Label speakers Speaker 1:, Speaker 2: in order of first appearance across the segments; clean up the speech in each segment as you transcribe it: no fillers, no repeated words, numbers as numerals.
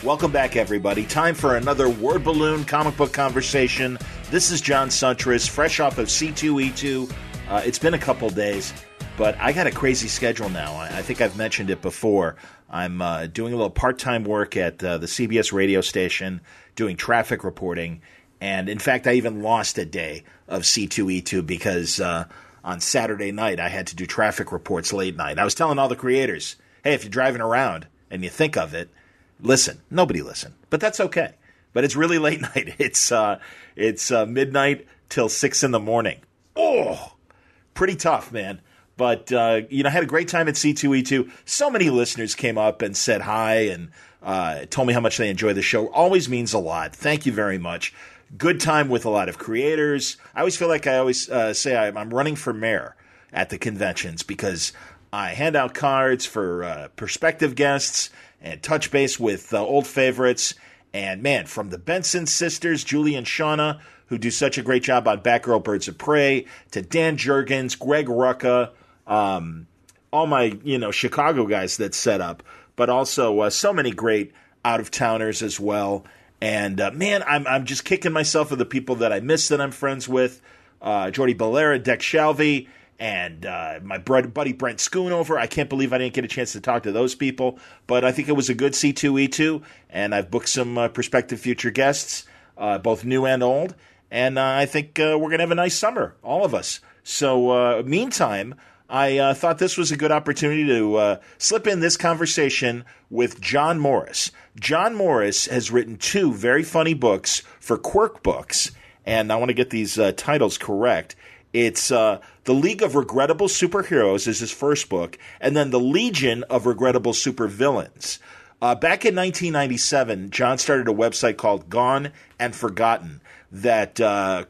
Speaker 1: Welcome back, everybody. Time for another Word Balloon comic book conversation. This is John Suntress, fresh off of C2E2. It's been a couple days, but I got a crazy schedule now. I think I've mentioned it before. I'm doing a little part-time work at the CBS radio station, doing traffic reporting, and in fact, I even lost a day of C2E2 because on Saturday night, I had to do traffic reports late night. I was telling all the creators, hey, if you're driving around and you think of it, listen. Nobody listened, but that's okay. But it's really late night. It's midnight till 6 in the morning. Oh, pretty tough, man. But, I had a great time at C2E2. So many listeners came up and said hi and told me how much they enjoy the show. Always means a lot. Thank you very much. Good time with a lot of creators. I always feel like I always say I'm running for mayor at the conventions because I hand out cards for prospective guests and touch base with old favorites. And, man, from the Benson sisters, Julie and Shauna, who do such a great job on Batgirl Birds of Prey, to Dan Jurgens, Greg Rucka, all my, Chicago guys that set up, but also so many great out-of-towners as well. And, man, I'm just kicking myself for the people that I miss that I'm friends with. Jordy Belair, Dex Shalvey, and my buddy Brent Schoonover. I can't believe I didn't get a chance to talk to those people, but I think it was a good C2E2, and I've booked some prospective future guests, both new and old, and I think we're going to have a nice summer, all of us. So, meantime, I thought this was a good opportunity to slip in this conversation with John Morris. John Morris has written 2 very funny books for Quirk Books, and I want to get these titles correct. It's The League of Regrettable Superheroes is his first book, and then The Legion of Regrettable Supervillains. Back in 1997, John started a website called Gone and Forgotten that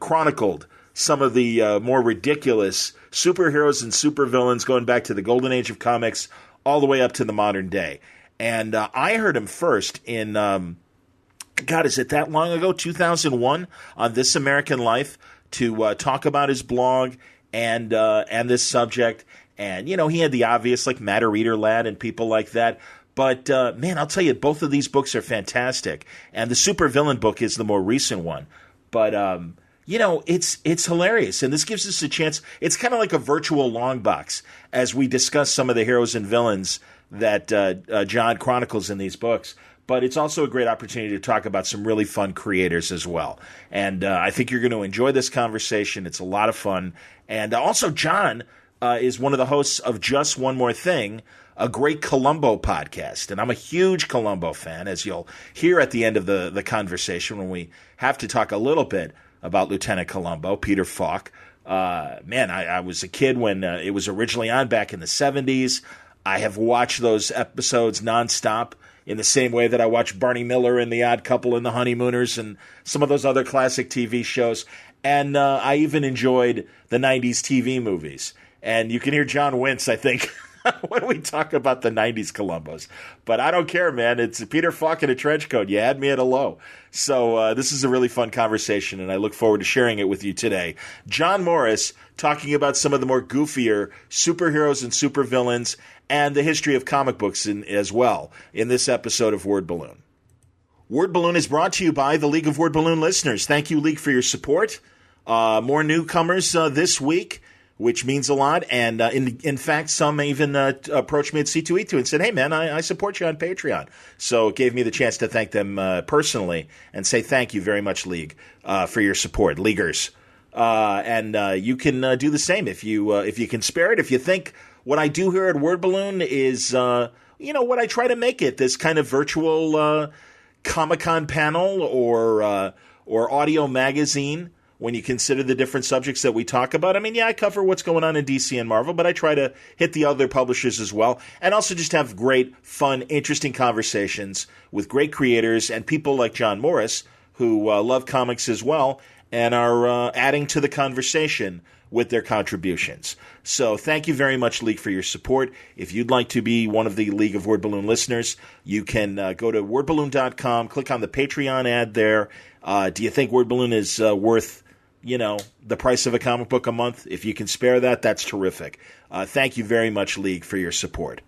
Speaker 1: chronicled some of the more ridiculous superheroes and supervillains going back to the golden age of comics all the way up to the modern day. And I heard him first in, God, is it that long ago? 2001 on This American Life to talk about his blog and this subject. And, he had the obvious like Matter Eater Lad and people like that. But, man, I'll tell you, both of these books are fantastic. And the supervillain book is the more recent one. But, it's hilarious, and this gives us a chance. It's kind of like a virtual long box as we discuss some of the heroes and villains that John chronicles in these books. But it's also a great opportunity to talk about some really fun creators as well. And I think you're going to enjoy this conversation. It's a lot of fun. And also, John is one of the hosts of Just One More Thing, a great Columbo podcast. And I'm a huge Columbo fan, as you'll hear at the end of the conversation when we have to talk a little bit about Lieutenant Columbo, Peter Falk. Man, I was a kid when it was originally on back in the 70s. I have watched those episodes nonstop in the same way that I watched Barney Miller and The Odd Couple and The Honeymooners and some of those other classic TV shows. And I even enjoyed the 90s TV movies. And you can hear John wince, I think, when we talk about the 90s Columbos. But I don't care, man. It's Peter Falk in a trench coat. You had me at a low. So this is a really fun conversation, and I look forward to sharing it with you today. John Morris talking about some of the more goofier superheroes and supervillains and the history of comic books as well in this episode of Word Balloon. Word Balloon is brought to you by the League of Word Balloon listeners. Thank you, League, for your support. More newcomers this week, which means a lot. And in fact, some even approached me at C2E2 and said, hey, man, I support you on Patreon. So it gave me the chance to thank them personally and say thank you very much, League, for your support, Leaguers. And you can do the same if you can spare it. If you think what I do here at Word Balloon is, what I try to make it, this kind of virtual Comic-Con panel or audio magazine, when you consider the different subjects that we talk about. I mean, yeah, I cover what's going on in DC and Marvel, but I try to hit the other publishers as well, and also just have great, fun, interesting conversations with great creators and people like John Morris, who love comics as well, and are adding to the conversation with their contributions. So thank you very much, League, for your support. If you'd like to be one of the League of Word Balloon listeners, you can go to wordballoon.com, click on the Patreon ad there. Do you think Word Balloon is worth the price of a comic book a month? If you can spare that, that's terrific. Thank you very much, League, for your support.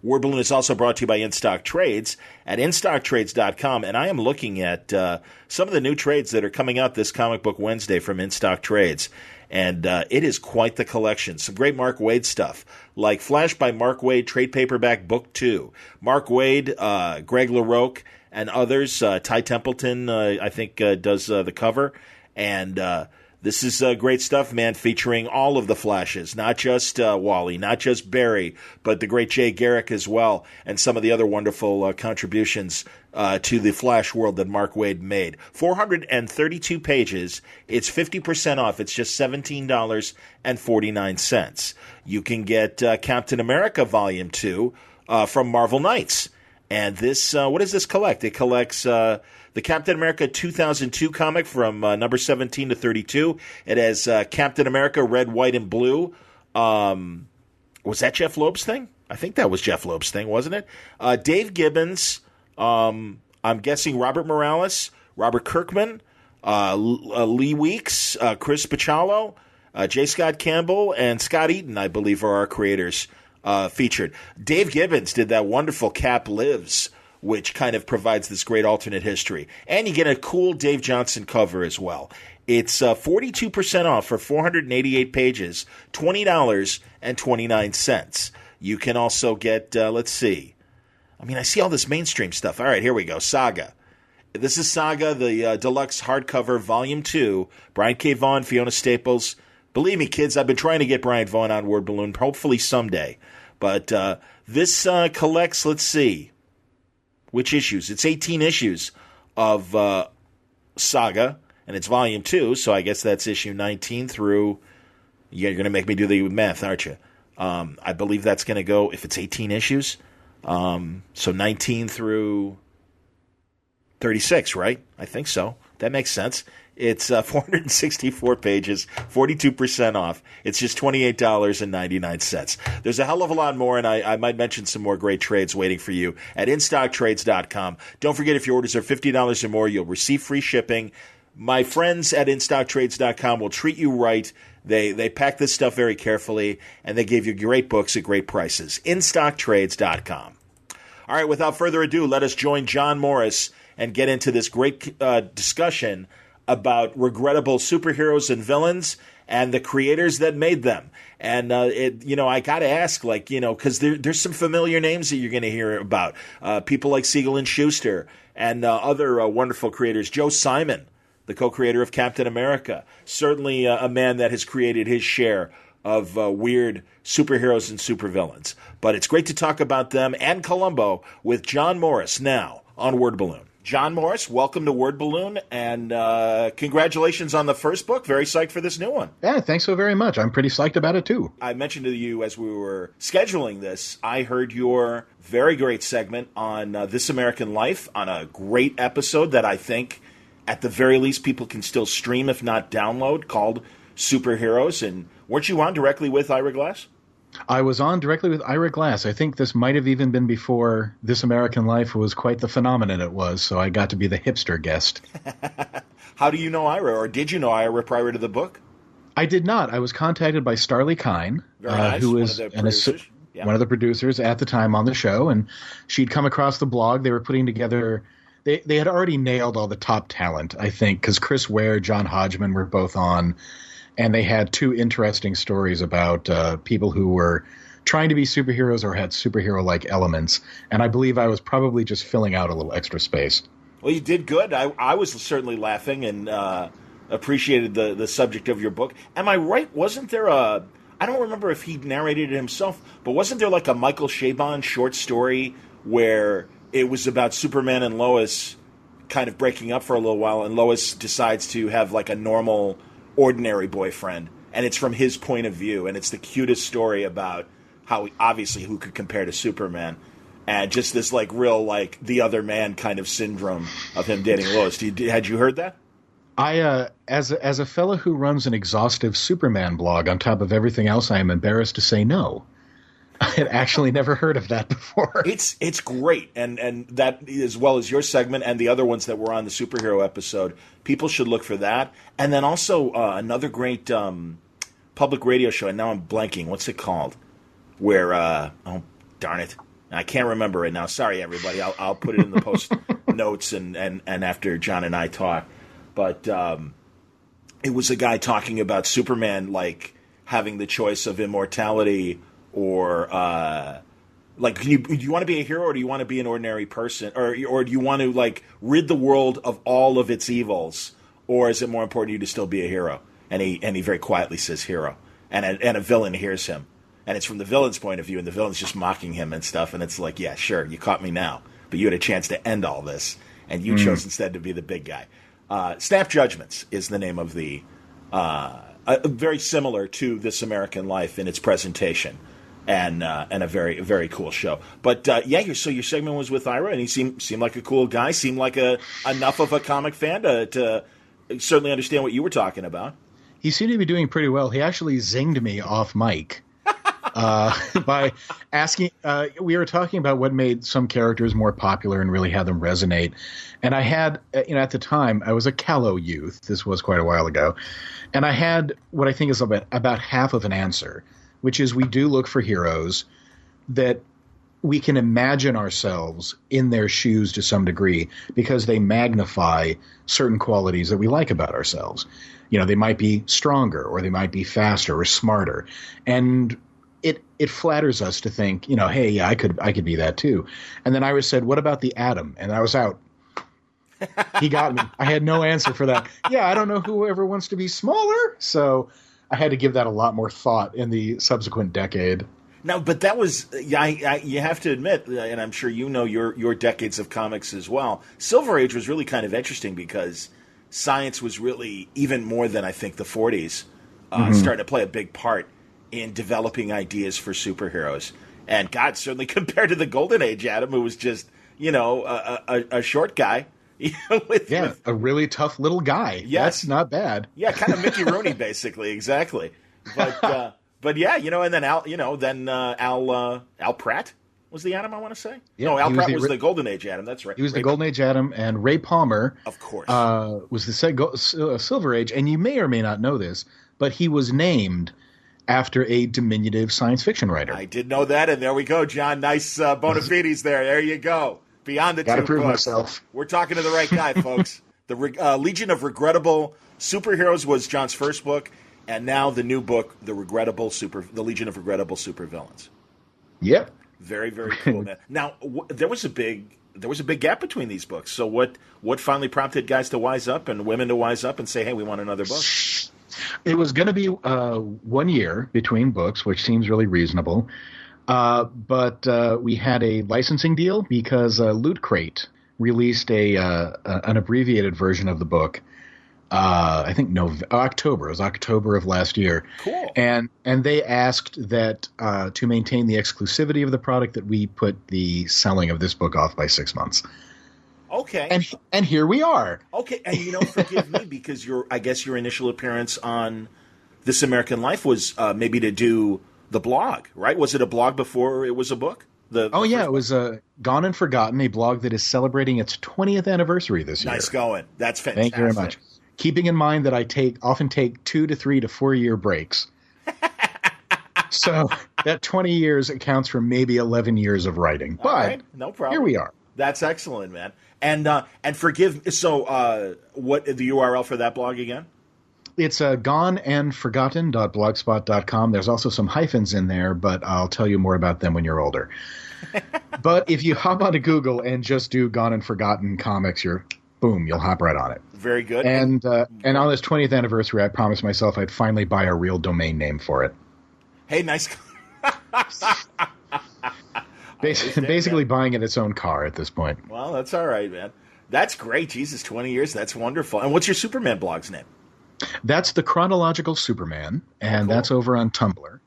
Speaker 1: Word Balloon is also brought to you by InStock Trades at InStockTrades.com, and I am looking at some of the new trades that are coming out this Comic Book Wednesday from InStock Trades, and it is quite the collection. Some great Mark Waid stuff, like Flash by Mark Waid, Trade Paperback Book 2. Mark Waid, Greg LaRocque, and others. Ty Templeton, I think, does the cover, and this is great stuff, man, featuring all of the Flashes, not just Wally, not just Barry, but the great Jay Garrick as well, and some of the other wonderful contributions to the Flash world that Mark Waid made. 432 pages. It's 50% off. It's just $17.49. You can get Captain America Volume 2 from Marvel Knights. And this, what does this collect? It collects the Captain America 2002 comic from number 17 to 32. It has Captain America Red, White, and Blue. Was that Jeff Loeb's thing? I think that was Jeff Loeb's thing, wasn't it? Dave Gibbons, I'm guessing Robert Morales, Robert Kirkman, Lee Weeks, Chris Pachalo, J. Scott Campbell, and Scott Eaton, I believe, are our creators featured. Dave Gibbons did that wonderful Cap Lives, which kind of provides this great alternate history. And you get a cool Dave Johnson cover as well. It's 42% off for 488 pages, $20.29. You can also get, let's see. I mean, I see all this mainstream stuff. All right, here we go. Saga. This is Saga, the deluxe hardcover, Volume 2. Brian K. Vaughan, Fiona Staples. Believe me, kids, I've been trying to get Brian Vaughan on Word Balloon, hopefully someday. But this collects, let's see, which issues? It's 18 issues of Saga, and it's Volume 2, so I guess that's issue 19 through, you're going to make me do the math, aren't you? I believe that's going to go, if it's 18 issues, so 19 through 36, right? I think so. That makes sense. It's 464 pages, 42% off. It's just $28.99. There's a hell of a lot more, and I might mention some more great trades waiting for you at InStockTrades.com. Don't forget, if your orders are $50 or more, you'll receive free shipping. My friends at InStockTrades.com will treat you right. They pack this stuff very carefully, and they give you great books at great prices. InStockTrades.com. All right, without further ado, let us join John Morris and get into this great discussion about regrettable superheroes and villains and the creators that made them. And, I got to ask, because there's some familiar names that you're going to hear about. People like Siegel and Schuster and other wonderful creators. Joe Simon, the co-creator of Captain America, certainly a man that has created his share of weird superheroes and supervillains. But it's great to talk about them and Columbo with John Morris now on Word Balloon. John Morris, welcome to Word Balloon, and congratulations on the first book. Very psyched for this new one.
Speaker 2: Yeah, thanks so very much. I'm pretty psyched about it, too.
Speaker 1: I mentioned to you as we were scheduling this, I heard your very great segment on This American Life, on a great episode that I think, at the very least, people can still stream, if not download, called Superheroes. And weren't you on directly with Ira Glass?
Speaker 2: I was on directly with Ira Glass. I think this might have even been before This American Life was quite the phenomenon it was, so I got to be the hipster guest.
Speaker 1: How do you know Ira, or did you know Ira prior to the book?
Speaker 2: I did not. I was contacted by Starlee Kine, who is one of the producers at the time on the show, and she'd come across the blog. They were putting together – they had already nailed all the top talent, I think, because Chris Ware, John Hodgman were both on. And they had two interesting stories about people who were trying to be superheroes or had superhero-like elements. And I believe I was probably just filling out a little extra space.
Speaker 1: Well, you did good. I was certainly laughing and appreciated the subject of your book. Am I right? Wasn't there I don't remember if he narrated it himself, but wasn't there like a Michael Chabon short story where it was about Superman and Lois kind of breaking up for a little while, and Lois decides to have like a normal, ordinary boyfriend, and it's from his point of view, and it's the cutest story about how obviously who could compare to Superman, and just this like real like the other man kind of syndrome of him dating Lois. Had you heard that?
Speaker 2: I as a fellow who runs an exhaustive Superman blog on top of everything else, I am embarrassed to say no. I had actually never heard of that before.
Speaker 1: It's great, and that, as well as your segment and the other ones that were on the superhero episode, people should look for that. And then also another great public radio show, and now I'm blanking. What's it called? Where, oh, darn it. I can't remember it now. Sorry, everybody. I'll put it in the post notes and after John and I talk. But it was a guy talking about Superman, like, having the choice of immortality or like, do you want to be a hero or do you want to be an ordinary person, or do you want to, like, rid the world of all of its evils, or is it more important to you to still be a hero? And he very quietly says hero, and a villain hears him, and it's from the villain's point of view, and the villain's just mocking him and stuff, and it's like, yeah, sure, you caught me now, but you had a chance to end all this, and you chose instead to be the big guy. Snap Judgments is the name of the very similar to This American Life in its presentation. And a very, very cool show. But your segment was with Ira, and he seemed like a cool guy. Seemed like enough of a comic fan to certainly understand what you were talking about.
Speaker 2: He seemed to be doing pretty well. He actually zinged me off mic by asking. We were talking about what made some characters more popular and really had them resonate. And I had, at the time, I was a callow youth. This was quite a while ago, and I had what I think is about half of an answer, which is we do look for heroes that we can imagine ourselves in their shoes to some degree because they magnify certain qualities that we like about ourselves. They might be stronger, or they might be faster or smarter. And it flatters us to think, hey, yeah, I could be that too. And then Iris said, what about the Atom? And I was out. He got me. I had no answer for that. Yeah, I don't know whoever wants to be smaller. So I had to give that a lot more thought in the subsequent decade.
Speaker 1: No, but that was you have to admit, and I'm sure your decades of comics as well. Silver Age was really kind of interesting because science was really, even more than I think the 40s, starting to play a big part in developing ideas for superheroes. And God, certainly compared to the Golden Age, Adam, who was just a short guy. With
Speaker 2: a really tough little guy. Yes. That's not bad.
Speaker 1: Yeah, kind of Mickey Rooney, basically, exactly. But yeah, and then Al Pratt was the Atom, I want to say. Yeah, no, Al Pratt was the Golden Age Atom. That's right.
Speaker 2: He was the Golden Age Atom, and Ray Palmer,
Speaker 1: of course,
Speaker 2: was the Silver Age. And you may or may not know this, but he was named after a diminutive science fiction writer.
Speaker 1: I did know that, and there we go, John. Nice bona fides there. There you go. Beyond the
Speaker 2: Gotta
Speaker 1: two
Speaker 2: prove
Speaker 1: books.
Speaker 2: Myself.
Speaker 1: We're talking to the right guy, folks. The Legion of Regrettable Superheroes was John's first book, and now the new book, The Legion of Regrettable Supervillains.
Speaker 2: Yep.
Speaker 1: Very, very cool, man. Now, there was a big gap between these books. So what finally prompted guys to wise up and women to wise up and say, hey, we want another book?
Speaker 2: It was going to be 1 year between books, which seems really reasonable. But we had a licensing deal because Loot Crate released an abbreviated version of the book. I think October. It was October of last year.
Speaker 1: Cool.
Speaker 2: And they asked that to maintain the exclusivity of the product that we put the selling of this book off by 6 months.
Speaker 1: Okay.
Speaker 2: And here we are.
Speaker 1: Okay. And forgive me because I guess your initial appearance on This American Life was maybe to do the blog, right? Was it a blog before it was a book? It
Speaker 2: was Gone and Forgotten, a blog that is celebrating its 20th anniversary this year.
Speaker 1: Nice going. That's fantastic.
Speaker 2: Thank you very much. Keeping in mind that I often take 2 to 3 to 4 year breaks. So that 20 years accounts for maybe 11 years of writing. But
Speaker 1: right, no problem.
Speaker 2: Here we are.
Speaker 1: That's excellent, man. And forgive. So, what the URL for that blog again?
Speaker 2: It's goneandforgotten.blogspot.com. There's also some hyphens in there, but I'll tell you more about them when you're older. But if you hop onto Google and just do Gone and Forgotten comics, you'll hop right on it.
Speaker 1: Very good.
Speaker 2: And on this 20th anniversary, I promised myself I'd finally buy a real domain name for it.
Speaker 1: Hey, nice.
Speaker 2: Basically buying it its own car at this point.
Speaker 1: Well, that's all right, man. That's great. Jesus, 20 years. That's wonderful. And what's your Superman blog's name?
Speaker 2: That's The Chronological Superman, and That's over on Tumblr.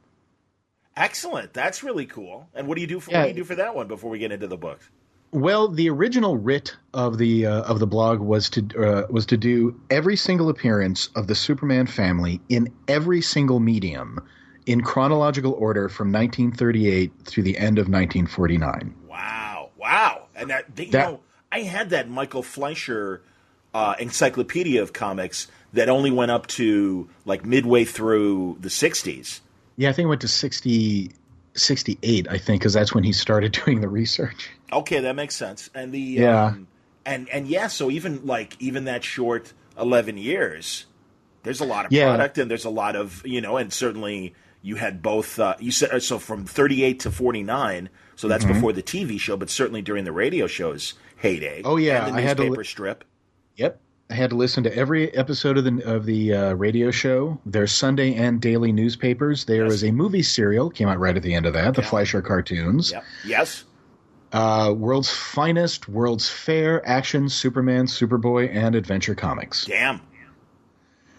Speaker 1: Excellent. That's really cool. And what do you do for that one before we get into the books?
Speaker 2: Well, the original writ of the blog was to do every single appearance of the Superman family in every single medium in chronological order from 1938 through the end of 1949.
Speaker 1: Wow. And I had that Michael Fleischer encyclopedia of comics that only went up to like midway through the 60s.
Speaker 2: Yeah, I think it went to 60 68, I think, because that's when he started doing the research.
Speaker 1: Okay, that makes sense. And
Speaker 2: yeah.
Speaker 1: So even that short 11 years, there's a lot of product, and there's a lot of, and certainly you had both, you said, so from 38 to 49, so that's before the TV show, but certainly during the radio show's heyday.
Speaker 2: Oh, yeah.
Speaker 1: And the newspaper strip.
Speaker 2: Yep. I had to listen to every episode of the radio show. There's Sunday and daily newspapers. There was a movie serial, came out right at the end of that, the Fleischer cartoons.
Speaker 1: Yep. Yes.
Speaker 2: World's Finest, World's Fair, Action, Superman, Superboy, and Adventure Comics.
Speaker 1: Damn.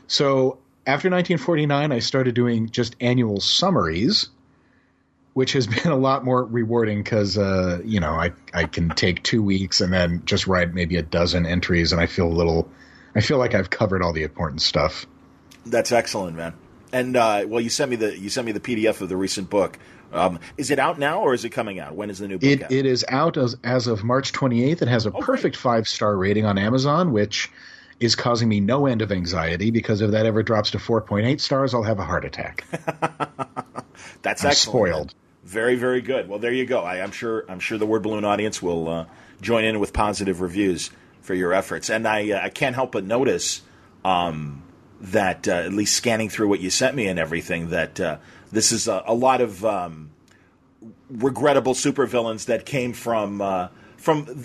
Speaker 2: So after 1949, I started doing just annual summaries, which has been a lot more rewarding because, I can take 2 weeks and then just write maybe a dozen entries, and I feel like I've covered all the important stuff.
Speaker 1: That's excellent, man. And you sent me the PDF of the recent book. Is it out now, or is it coming out? When is the new book out?
Speaker 2: It is out as of March 28th. It has a perfect 5-star rating on Amazon, which is causing me no end of anxiety, because if that ever drops to 4.8 stars, I'll have a heart attack.
Speaker 1: That's
Speaker 2: I'm
Speaker 1: excellent.
Speaker 2: Spoiled.
Speaker 1: Man. Very, very good. Well, there you go. I'm sure the Word Balloon audience will join in with positive reviews for your efforts. And I can't help but notice that at least scanning through what you sent me and everything, that this is a lot of regrettable supervillains that came from a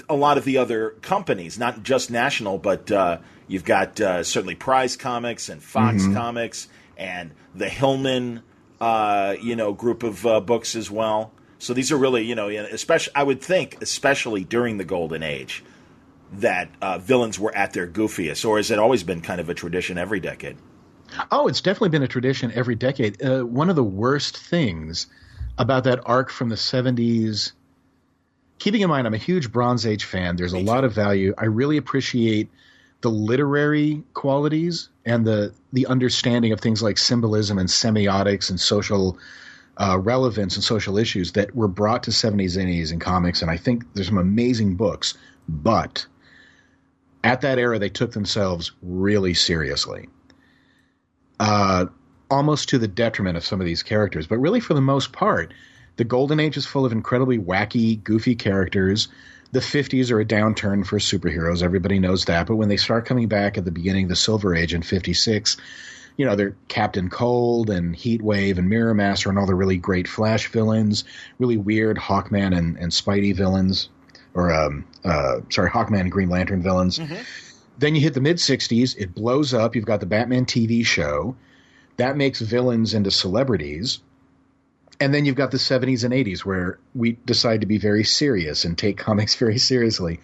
Speaker 1: lot of the other companies, not just National, but you've got certainly Prize Comics and Fox Comics and the Hillman group of books as well. So these are really, especially, I would think, especially during the Golden Age, that villains were at their goofiest. Or has it always been kind of a tradition every decade?
Speaker 2: Oh, it's definitely been a tradition every decade. One of the worst things about that arc from the 70s, keeping in mind I'm a huge Bronze Age fan, there's a lot of value. I really appreciate the literary qualities and the understanding of things like symbolism and semiotics and social relevance and social issues that were brought to 70s and 80s in comics. And I think there's some amazing books, but at that era, they took themselves really seriously, almost to the detriment of some of these characters. But really, for the most part, the Golden Age is full of incredibly wacky, goofy characters. The 50s are a downturn for superheroes. Everybody knows that. But when they start coming back at the beginning of the Silver Age in 56, they're Captain Cold and Heatwave and Mirror Master and all the really great Flash villains, really weird Hawkman and Spidey villains, or Hawkman and Green Lantern villains. Then you hit the mid-60s. It blows up. You've got the Batman TV show. That makes villains into celebrities. And then you've got the 70s and 80s where we decide to be very serious and take comics very seriously.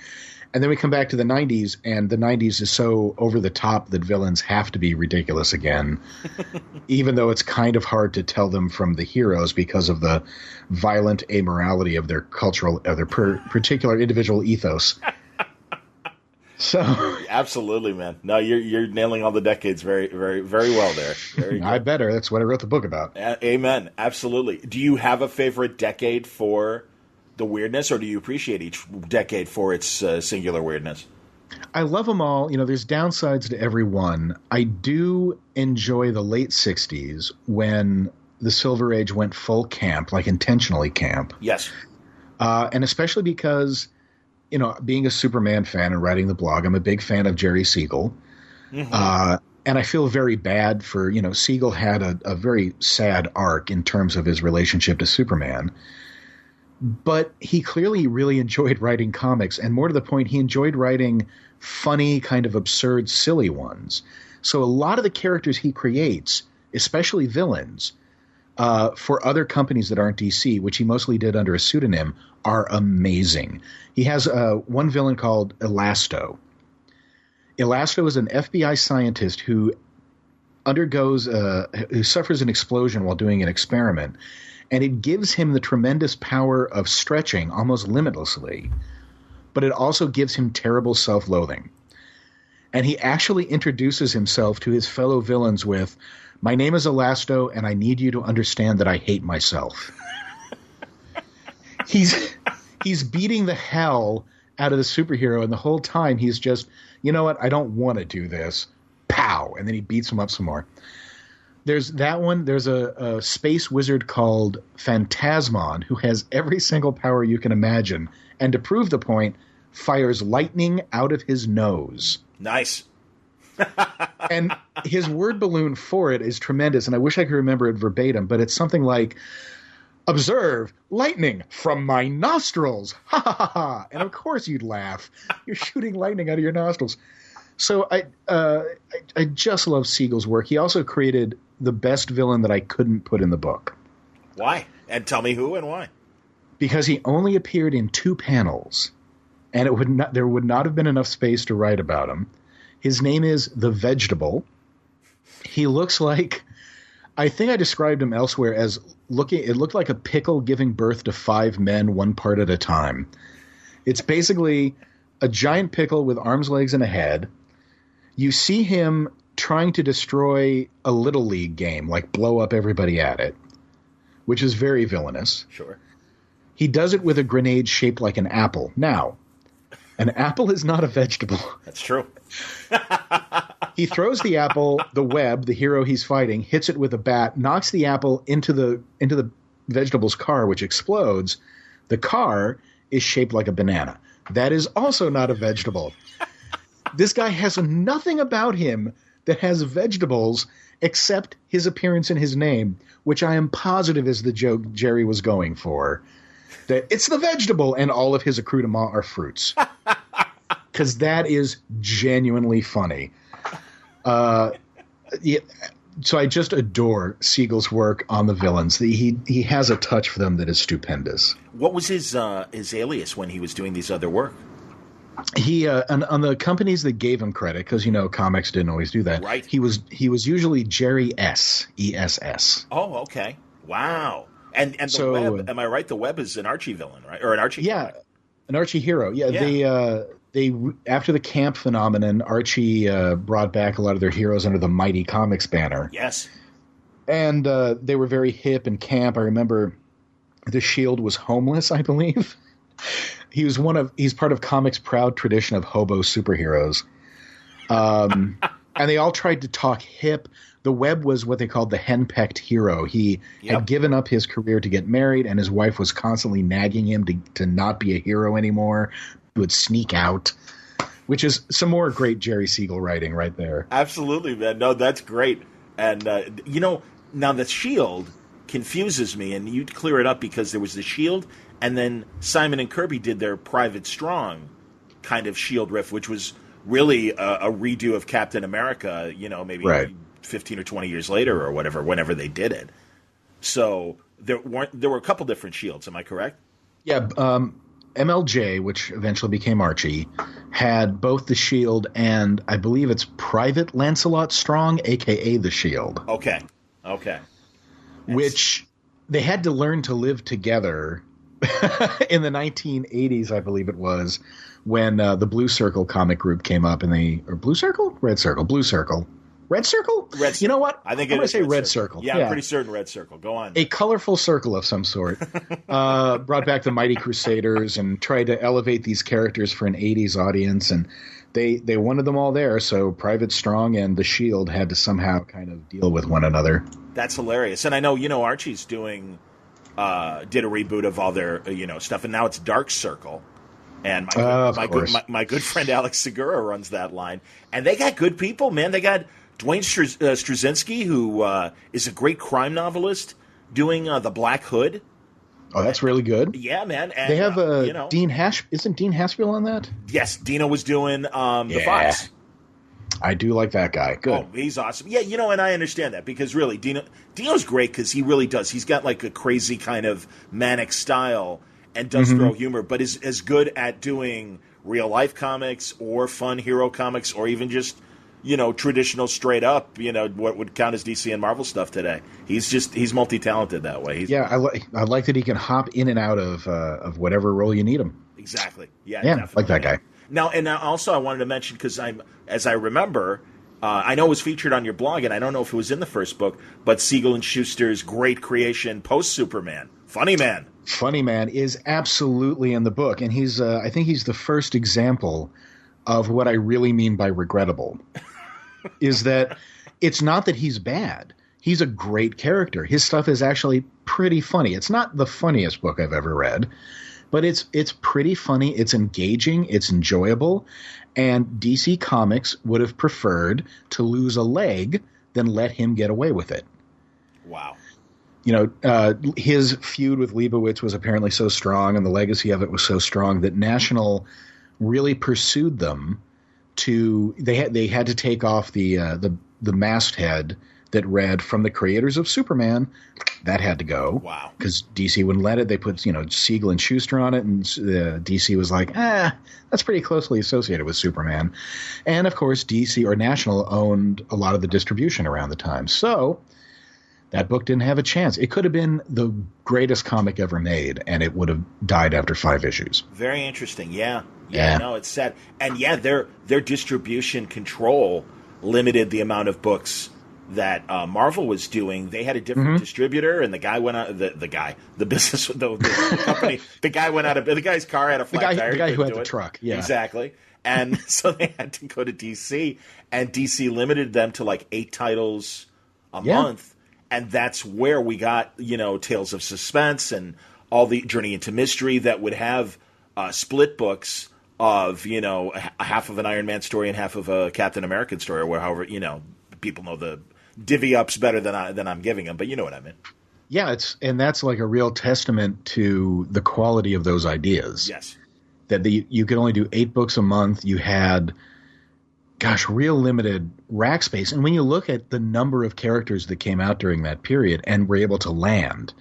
Speaker 2: And then we come back to the 90s, and the 90s is so over the top that villains have to be ridiculous again, even though it's kind of hard to tell them from the heroes because of the violent amorality of their particular individual ethos. So
Speaker 1: absolutely, man. No, you're nailing all the decades very, very, very well there. Very good.
Speaker 2: I better. That's what I wrote the book about.
Speaker 1: Amen. Absolutely. Do you have a favorite decade for the weirdness, or do you appreciate each decade for its singular weirdness?
Speaker 2: I love them all. There's downsides to every one. I do enjoy the late 60s when the Silver Age went full camp, like intentionally camp.
Speaker 1: Yes.
Speaker 2: And especially because, being a Superman fan and writing the blog, I'm a big fan of Jerry Siegel. And I feel very bad for, Siegel had a very sad arc in terms of his relationship to Superman. But he clearly really enjoyed writing comics, and more to the point, he enjoyed writing funny, kind of absurd, silly ones. So a lot of the characters he creates, especially villains, for other companies that aren't DC, which he mostly did under a pseudonym, are amazing. He has one villain called Elasto. Elasto is an FBI scientist who who suffers an explosion while doing an experiment. And it gives him the tremendous power of stretching almost limitlessly, but it also gives him terrible self-loathing. And he actually introduces himself to his fellow villains with, "My name is Elasto, and I need you to understand that I hate myself." He's beating the hell out of the superhero, and the whole time he's just, you know what, I don't want to do this. Pow! And then he beats him up some more. There's that one. There's a space wizard called Phantasmon who has every single power you can imagine, and to prove the point, fires lightning out of his nose.
Speaker 1: Nice.
Speaker 2: And his word balloon for it is tremendous, and I wish I could remember it verbatim, but it's something like, observe lightning from my nostrils. Ha ha ha ha. And of course you'd laugh. You're shooting lightning out of your nostrils. So I just love Siegel's work. He also created the best villain that I couldn't put in the book.
Speaker 1: Why? And tell me who and why.
Speaker 2: Because he only appeared in 2 panels, and there would not have been enough space to write about him. His name is the Vegetable. He looks like, I think I described him elsewhere as it looked like a pickle giving birth to 5 men, one part at a time. It's basically a giant pickle with arms, legs, and a head. You see him trying to destroy a Little League game, like blow up everybody at it, which is very villainous.
Speaker 1: Sure.
Speaker 2: He does it with a grenade shaped like an apple. Now, an apple is not a vegetable.
Speaker 1: That's true.
Speaker 2: He throws the apple, the web, the hero he's fighting, hits it with a bat, knocks the apple into the vegetable's car, which explodes. The car is shaped like a banana. That is also not a vegetable. This guy has nothing about him that has vegetables except his appearance and his name, which I am positive is the joke Jerry was going for. That it's the Vegetable, and all of his accoutrements are fruits. Because that is genuinely funny. Yeah, so I just adore Siegel's work on the villains. He has a touch for them that is stupendous.
Speaker 1: What was his alias when he was doing these other work?
Speaker 2: He on the companies that gave him credit, because comics didn't always do that.
Speaker 1: Right.
Speaker 2: He was usually Jerry S. ESS.
Speaker 1: Oh, okay. Wow. And the Web, am I right? The Web is an Archie villain, right? Or an Archie?
Speaker 2: Yeah,
Speaker 1: comic.
Speaker 2: An Archie hero. Yeah. They after the camp phenomenon, Archie brought back a lot of their heroes under the Mighty Comics banner.
Speaker 1: Yes.
Speaker 2: And they were very hip and camp. I remember the Shield was homeless, I believe. He's part of comics' proud tradition of hobo superheroes. And they all tried to talk hip. The Web was what they called the henpecked hero. He had given up his career to get married, and his wife was constantly nagging him to not be a hero anymore. He would sneak out, which is some more great Jerry Siegel writing right there.
Speaker 1: Absolutely, man. No, that's great. And, now the Shield confuses me, and you'd clear it up because there was the Shield, and then Simon and Kirby did their Private Strong kind of Shield riff, which was really a redo of Captain America, maybe 15 or 20 years later or whatever, whenever they did it. So there were a couple different Shields, am I correct?
Speaker 2: Yeah, MLJ, which eventually became Archie, had both the Shield and I believe it's Private Lancelot Strong, a.k.a. the Shield.
Speaker 1: Okay.
Speaker 2: Which they had to learn to live together in the 1980s, I believe it was, when the Blue Circle comic group came up, or Blue Circle? Red Circle. Blue Circle. Red Circle?
Speaker 1: Red Circle.
Speaker 2: You know what?
Speaker 1: I think
Speaker 2: I'm going to say Red Circle.
Speaker 1: Yeah, I'm pretty certain Red Circle. Go on.
Speaker 2: A colorful circle of some sort. Brought back the Mighty Crusaders and tried to elevate these characters for an 80s audience, and they wanted them all there, so Private Strong and the Shield had to somehow kind of deal with one another.
Speaker 1: That's hilarious. And I know, Archie's did a reboot of all their, stuff, and now it's Dark Circle. And my good friend Alex Segura runs that line. And they got good people, man. They got Dwayne Straczynski, who is a great crime novelist, doing The Black Hood.
Speaker 2: Oh, that's really good.
Speaker 1: Yeah, man. And,
Speaker 2: they have Dean Isn't Dean Haspel on that?
Speaker 1: Yes, Dino was doing The Fox.
Speaker 2: I do like that guy. Good.
Speaker 1: Oh, he's awesome. Yeah, and I understand that because really, Dino's great because he really does. He's got like a crazy kind of manic style and does throw humor, but is as good at doing real life comics or fun hero comics or even just, traditional straight up, what would count as DC and Marvel stuff today. He's multi-talented that way.
Speaker 2: I like that he can hop in and out of whatever role you need him.
Speaker 1: Exactly. Yeah,
Speaker 2: definitely. Like that guy.
Speaker 1: Now, and also I wanted to mention, because as I remember, I know it was featured on your blog, and I don't know if it was in the first book, but Siegel and Schuster's great creation, post-Superman, Funny Man.
Speaker 2: Funny Man is absolutely in the book, and I think he's the first example of what I really mean by regrettable, is that it's not that he's bad. he's a great character. His stuff is actually pretty funny. It's not the funniest book I've ever read, but it's pretty funny. It's engaging. It's enjoyable. And DC Comics would have preferred to lose a leg than let him get away with it.
Speaker 1: Wow.
Speaker 2: His feud with Leibowitz was apparently so strong, and the legacy of it was so strong that National really pursued them to. They had to take off the masthead that read "From the creators of Superman." That had to go.
Speaker 1: Wow.
Speaker 2: Because DC wouldn't let it. They put Siegel and Schuster on it, and DC was like, that's pretty closely associated with Superman. And of course, DC or National owned a lot of the distribution around the time, so that book didn't have a chance. It could have been the greatest comic ever made, and it would have died after 5 issues.
Speaker 1: Very interesting. Yeah. No, it's sad. And their distribution control limited the amount of books that Marvel was doing. They had a different distributor, and the guy went out. The company. The guy went out of the guy's car had a flat tire.
Speaker 2: The guy who had the truck. Yeah,
Speaker 1: exactly. And so they had to go to DC, and DC limited them to like 8 titles a month. And that's where we got, Tales of Suspense and all the Journey into Mystery that would have split books of, half of an Iron Man story and half of a Captain American story, or however, people know the divvy ups better than I'm giving them, but you know what I mean.
Speaker 2: Yeah, that's like a real testament to the quality of those ideas.
Speaker 1: Yes.
Speaker 2: That you could only do 8 books a month. You had real limited rack space. And when you look at the number of characters that came out during that period and were able to land,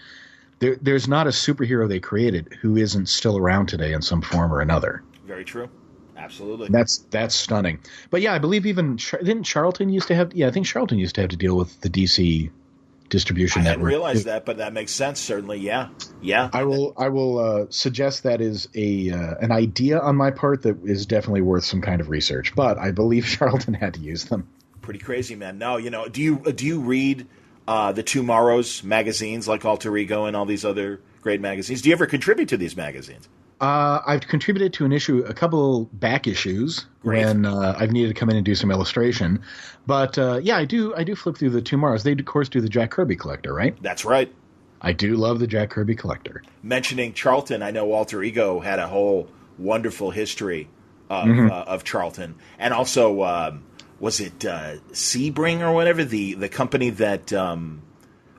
Speaker 2: there's not a superhero they created who isn't still around today in some form or another.
Speaker 1: Very true. Absolutely.
Speaker 2: That's stunning. But yeah, I believe even didn't Charlton used to have? Yeah, I think Charlton used to have to deal with the DC distribution network.
Speaker 1: I didn't realize that, but that makes sense. Certainly, yeah.
Speaker 2: I will suggest that is an idea on my part that is definitely worth some kind of research. But I believe Charlton had to use them.
Speaker 1: Pretty crazy, man. No, do you read the Tomorrows magazines like Alter Ego and all these other great magazines? Do you ever contribute to these magazines?
Speaker 2: I've contributed to a couple back issues when I've needed to come in and do some illustration. But I do flip through the Tomorrows. They, of course, do the Jack Kirby Collector, right?
Speaker 1: That's right.
Speaker 2: I do love the Jack Kirby Collector.
Speaker 1: Mentioning Charlton, I know Alter Ego had a whole wonderful history of Charlton. And also, was it Sebring or whatever? The company that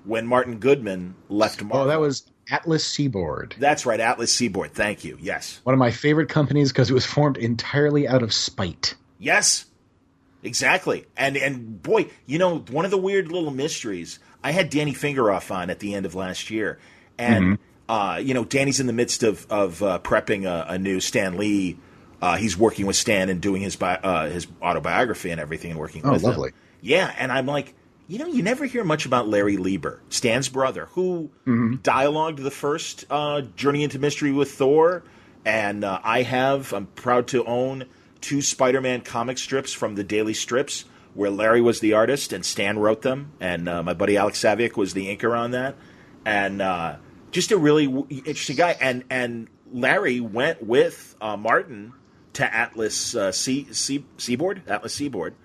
Speaker 1: when Martin Goodman left Marvel.
Speaker 2: Oh, that was Atlas Seaboard.
Speaker 1: That's right, Atlas Seaboard. Thank you. Yes.
Speaker 2: One of my favorite companies because it was formed entirely out of spite.
Speaker 1: Yes, exactly. And boy, one of the weird little mysteries, I had Danny Fingeroff on at the end of last year. And, Danny's in the midst of prepping a new Stan Lee. He's working with Stan and doing his autobiography and everything and working with him. Oh, lovely. Yeah, and I'm like, you never hear much about Larry Lieber, Stan's brother, who dialogued the first Journey into Mystery with Thor. And I'm proud to own 2 Spider-Man comic strips from the Daily Strips where Larry was the artist and Stan wrote them. And my buddy Alex Saviuk was the inker on that. And just a really interesting guy. And Larry went with Martin to Atlas Seaboard.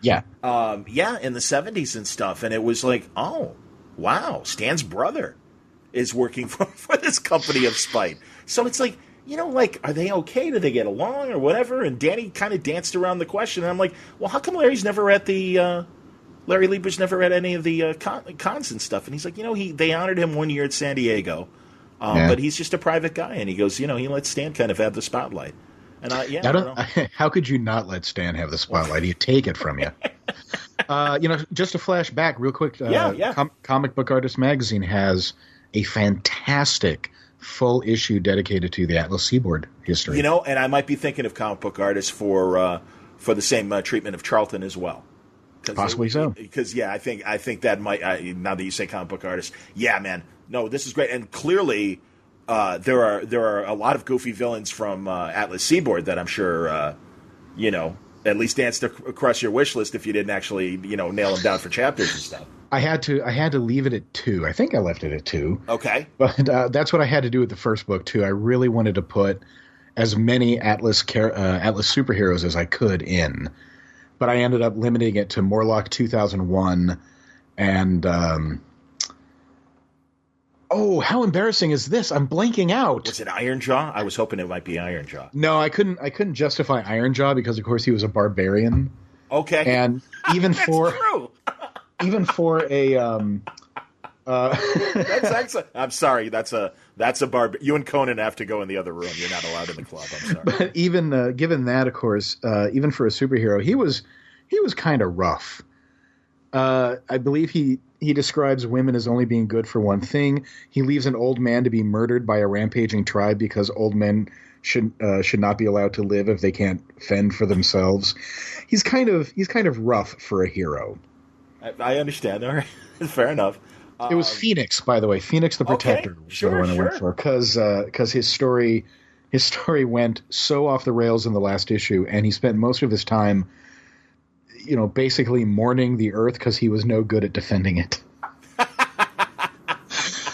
Speaker 2: Yeah.
Speaker 1: In the 70s and stuff. And it was like, oh, wow, Stan's brother is working for this company of spite. So it's like, are they okay? Do they get along or whatever? And Danny kind of danced around the question. And I'm like, well, how come Larry's never at Larry Lieber's never at any of the cons and stuff? And he's like, they honored him one year at San Diego. But he's just a private guy. And he goes, he lets Stan kind of have the spotlight. And I don't know.
Speaker 2: How could you not let Stan have the spotlight? He'd take it from you. Just to flash back real quick. Comic Book Artist Magazine has a fantastic full issue dedicated to the Atlas Seaboard history.
Speaker 1: And I might be thinking of Comic Book Artists for the same treatment of Charlton as well.
Speaker 2: Possibly so.
Speaker 1: Because I think that might. Now that you say Comic Book Artists, yeah, man. No, this is great, and clearly. There are a lot of goofy villains from Atlas Seaboard that I'm sure at least danced across your wish list if you didn't actually nail them down for chapters and stuff.
Speaker 2: I had to leave it at 2. I think I left it at 2.
Speaker 1: Okay,
Speaker 2: but that's what I had to do with the first book too. I really wanted to put as many Atlas superheroes as I could in, but I ended up limiting it to Morlock 2001 And how embarrassing is this? I'm blanking out.
Speaker 1: Was it Ironjaw? I was hoping it might be Ironjaw.
Speaker 2: No, I couldn't justify Ironjaw because, of course, he was a barbarian.
Speaker 1: Okay,
Speaker 2: and even for
Speaker 1: true.
Speaker 2: even for a
Speaker 1: that's excellent. I'm sorry. That's a You and Conan have to go in the other room. You're not allowed in the club. I'm sorry.
Speaker 2: But even given that, of course, even for a superhero, he was kind of rough. I believe he describes women as only being good for one thing. He leaves an old man to be murdered by a rampaging tribe because old men should not be allowed to live if they can't fend for themselves. He's kind of rough for a hero.
Speaker 1: I understand. All right, fair enough.
Speaker 2: It was Phoenix, by the way. Phoenix the Protector.
Speaker 1: Okay. Sure.
Speaker 2: I went for because his story went so off the rails in the last issue, and he spent most of his time, basically mourning the Earth because he was no good at defending it.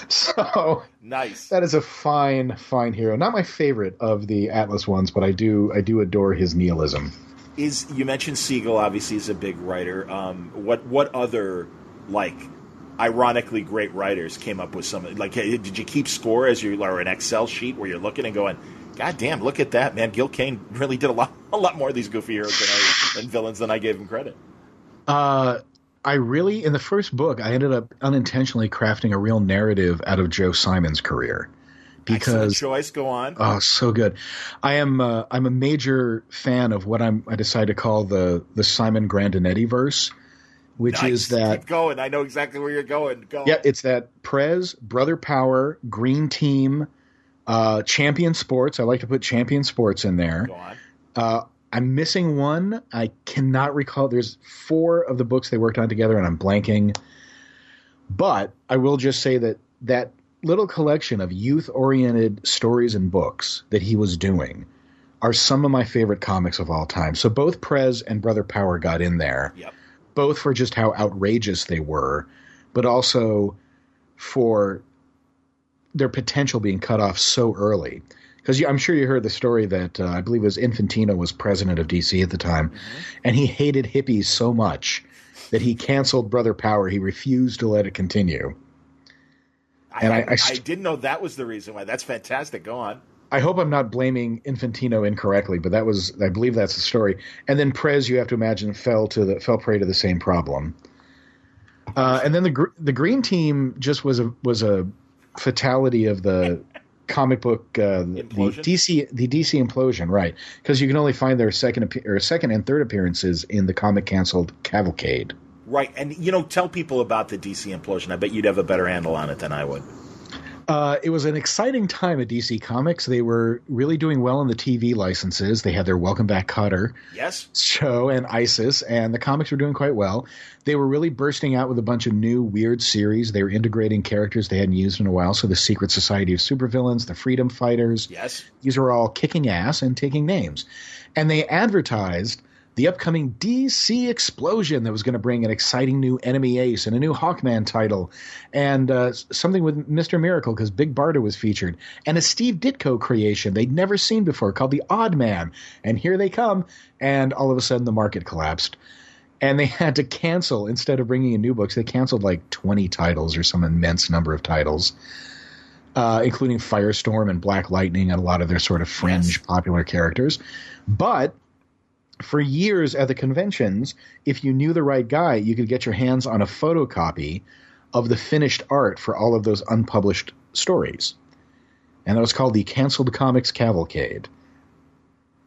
Speaker 2: So
Speaker 1: nice.
Speaker 2: That is a fine hero. Not my favorite of the Atlas ones, but I do adore his nihilism.
Speaker 1: You mentioned Siegel obviously is a big writer. What other ironically great writers came up with some did you keep score or an Excel sheet where you're looking and going, God damn, look at that, man. Gil Kane really did a lot more of these goofy heroes and villains than I gave him credit.
Speaker 2: I really, in the first book, I ended up unintentionally crafting a real narrative out of Joe Simon's career. Because
Speaker 1: excellent choice. Go on.
Speaker 2: Oh, so good. I'm a major fan of what I decided to call the Simon Grandinetti verse, which
Speaker 1: nice.
Speaker 2: is that.
Speaker 1: Keep going. I know exactly where you're going. Go.
Speaker 2: Yeah, it's that Prez, Brother Power, Green Team, Champion Sports. I like to put Champion Sports in there.
Speaker 1: Go on.
Speaker 2: I'm missing one. I cannot recall. There's 4 of the books they worked on together, and I'm blanking. But I will just say that little collection of youth-oriented stories and books that he was doing are some of my favorite comics of all time. So both Prez and Brother Power got in there,
Speaker 1: yep.
Speaker 2: Both for just how outrageous they were, but also for their potential being cut off so early. Because I'm sure you heard the story that I believe it was Infantino was president of DC at the time, and he hated hippies so much that he canceled Brother Power. He refused to let it continue.
Speaker 1: I didn't know that was the reason why. That's fantastic. Go on.
Speaker 2: I hope I'm not blaming Infantino incorrectly, but I believe that's the story. And then Prez, you have to imagine, fell prey to the same problem. And then the Green Team just was a fatality of the comic book, the DC implosion, right? Because you can only find their second and third appearances in the comic canceled Cavalcade.
Speaker 1: Right, and tell people about the DC implosion. I bet you'd have a better handle on it than I would.
Speaker 2: It was an exciting time at DC Comics. They were really doing well in the TV licenses. They had their Welcome Back, Kotter show and ISIS, and the comics were doing quite well. They were really bursting out with a bunch of new weird series. They were integrating characters they hadn't used in a while. So the Secret Society of Supervillains, the Freedom Fighters.
Speaker 1: Yes.
Speaker 2: These were all kicking ass and taking names. And they advertised the upcoming DC explosion that was going to bring an exciting new Enemy Ace and a new Hawkman title and something with Mr. Miracle because Big Barda was featured and a Steve Ditko creation they'd never seen before called The Odd Man. And here they come. And all of a sudden the market collapsed. And they had to cancel, instead of bringing in new books, they canceled like 20 titles or some immense number of titles, including Firestorm and Black Lightning and a lot of their sort of fringe popular characters. But for years at the conventions, if you knew the right guy, you could get your hands on a photocopy of the finished art for all of those unpublished stories. And that was called the Canceled Comics Cavalcade.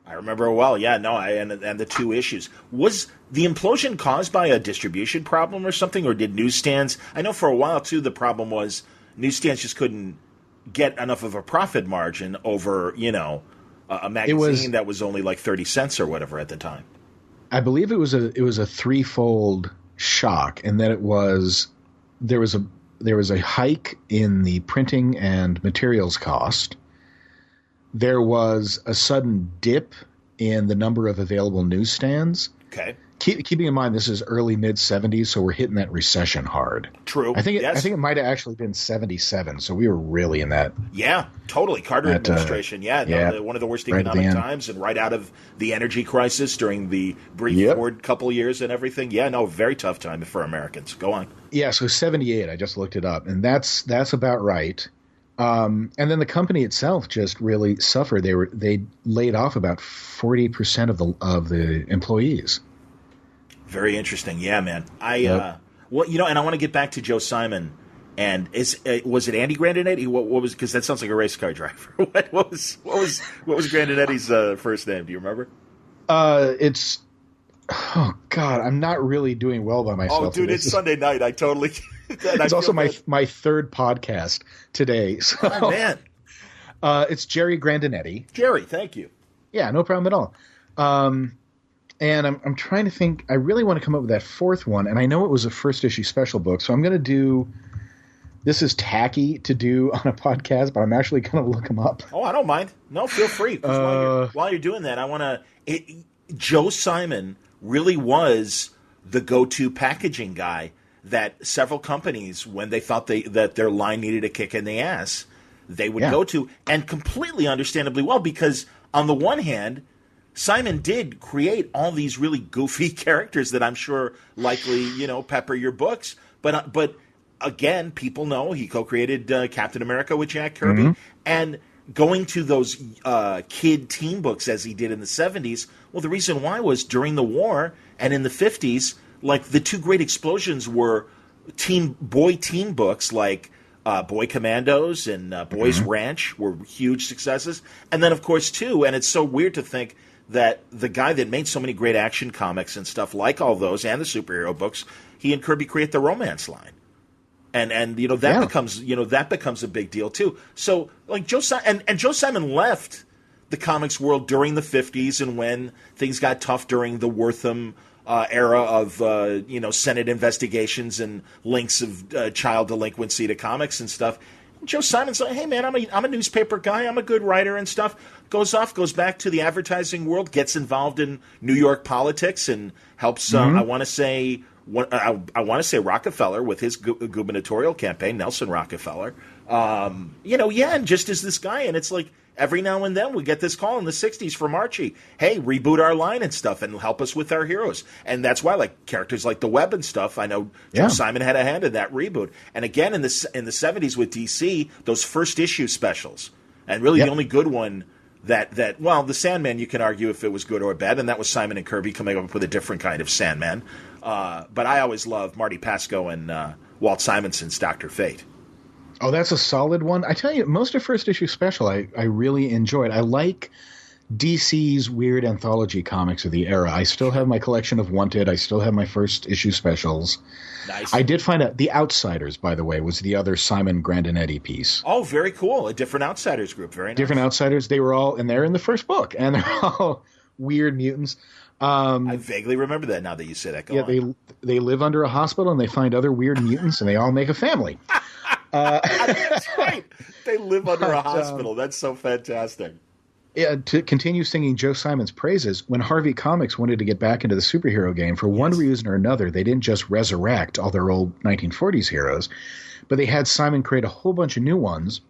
Speaker 1: I remember it well. Yeah, no, and the 2 issues. Was the implosion caused by a distribution problem or something, or did newsstands? I know for a while, too, the problem was newsstands just couldn't get enough of a profit margin over, a magazine that was only like 30 cents or whatever at the time.
Speaker 2: I believe it was a threefold shock, and that there was a hike in the printing and materials cost. There was a sudden dip in the number of available newsstands.
Speaker 1: Okay.
Speaker 2: keeping in mind this is early mid 70s, so we're hitting that recession hard.
Speaker 1: True.
Speaker 2: I think it might have actually been 77, so we were really in that.
Speaker 1: Yeah, totally. Carter administration. One of the worst economic times, and right out of the energy crisis during the brief Ford couple years and everything. Yeah, no, very tough time for Americans. Go on.
Speaker 2: Yeah, so 78. I just looked it up, and that's about right. And then the company itself just really suffered. They laid off about 40% of the employees.
Speaker 1: Very interesting. Yeah, man. Well, and I want to get back to Joe Simon. And was it Andy Grandinetti? What was, because that sounds like a race car driver. what was Grandinetti's first name? Do you remember?
Speaker 2: It's, oh God, I'm not really doing well by myself.
Speaker 1: Oh, dude, it's Sunday night. I totally.
Speaker 2: It's also my third podcast today. So,
Speaker 1: oh man,
Speaker 2: it's Jerry Grandinetti.
Speaker 1: Jerry, thank you.
Speaker 2: Yeah, no problem at all. And I'm trying to think. I really want to come up with that fourth one, and I know it was a first issue special book, so I'm going to do. This is tacky to do on a podcast, but I'm actually going to look them up.
Speaker 1: Oh, I don't mind. No, feel free. While you're doing that, I want to. Joe Simon really was the go-to packaging guy that several companies, when they thought that their line needed a kick in the ass, they would go to, and completely understandably well, because on the one hand, Simon did create all these really goofy characters that I'm sure likely, pepper your books. But again, people know he co-created Captain America with Jack Kirby. And going to those kid teen books as he did in the 70s, well, the reason why was during the war and in the 50s, like the two great explosions were boy teen books like Boy Commandos and Boys Ranch were huge successes. And then, of course, too, and it's so weird to think that the guy that made so many great action comics and stuff like all those and the superhero books, he and Kirby create the romance line. And that becomes a big deal too. So like Joe Simon left the comics world during the 50s, and when things got tough during the Wortham era of Senate investigations and links of child delinquency to comics and stuff. Joe Simon's like, hey man, I'm a newspaper guy, I'm a good writer and stuff. Goes back to the advertising world, gets involved in New York politics, and helps. I want to say Rockefeller with his gubernatorial campaign, Nelson Rockefeller. And just as this guy, and it's like every now and then we get this call in the 60s from Archie, hey, reboot our line and stuff and help us with our heroes. And that's why, like, characters like the Web and stuff, I know Joe Simon had a hand in that reboot. And again, in the 70s with DC, those first issue specials, and really the only good one that the Sandman, you can argue if it was good or bad, and that was Simon and Kirby coming up with a different kind of Sandman. But I always loved Marty Pasco and Walt Simonson's Dr. Fate.
Speaker 2: Oh, that's a solid one. I tell you, most of first issue special I really enjoyed. I like DC's weird anthology comics of the era. I still have my collection of Wanted. I still have my first issue specials.
Speaker 1: Nice.
Speaker 2: I did find out The Outsiders, by the way, was the other Simon Grandinetti piece.
Speaker 1: Oh, very cool. A different Outsiders group. Very nice.
Speaker 2: Different Outsiders. They were all, and they're in the first book, and they're all weird mutants.
Speaker 1: I vaguely remember that now that you say that. Go on.
Speaker 2: They live under a hospital, and they find other weird mutants, and they all make a family.
Speaker 1: That's right. They live under a hospital. That's so fantastic.
Speaker 2: Yeah, to continue singing Joe Simon's praises, when Harvey Comics wanted to get back into the superhero game, for one reason or another, they didn't just resurrect all their old 1940s heroes, but they had Simon create a whole bunch of new ones,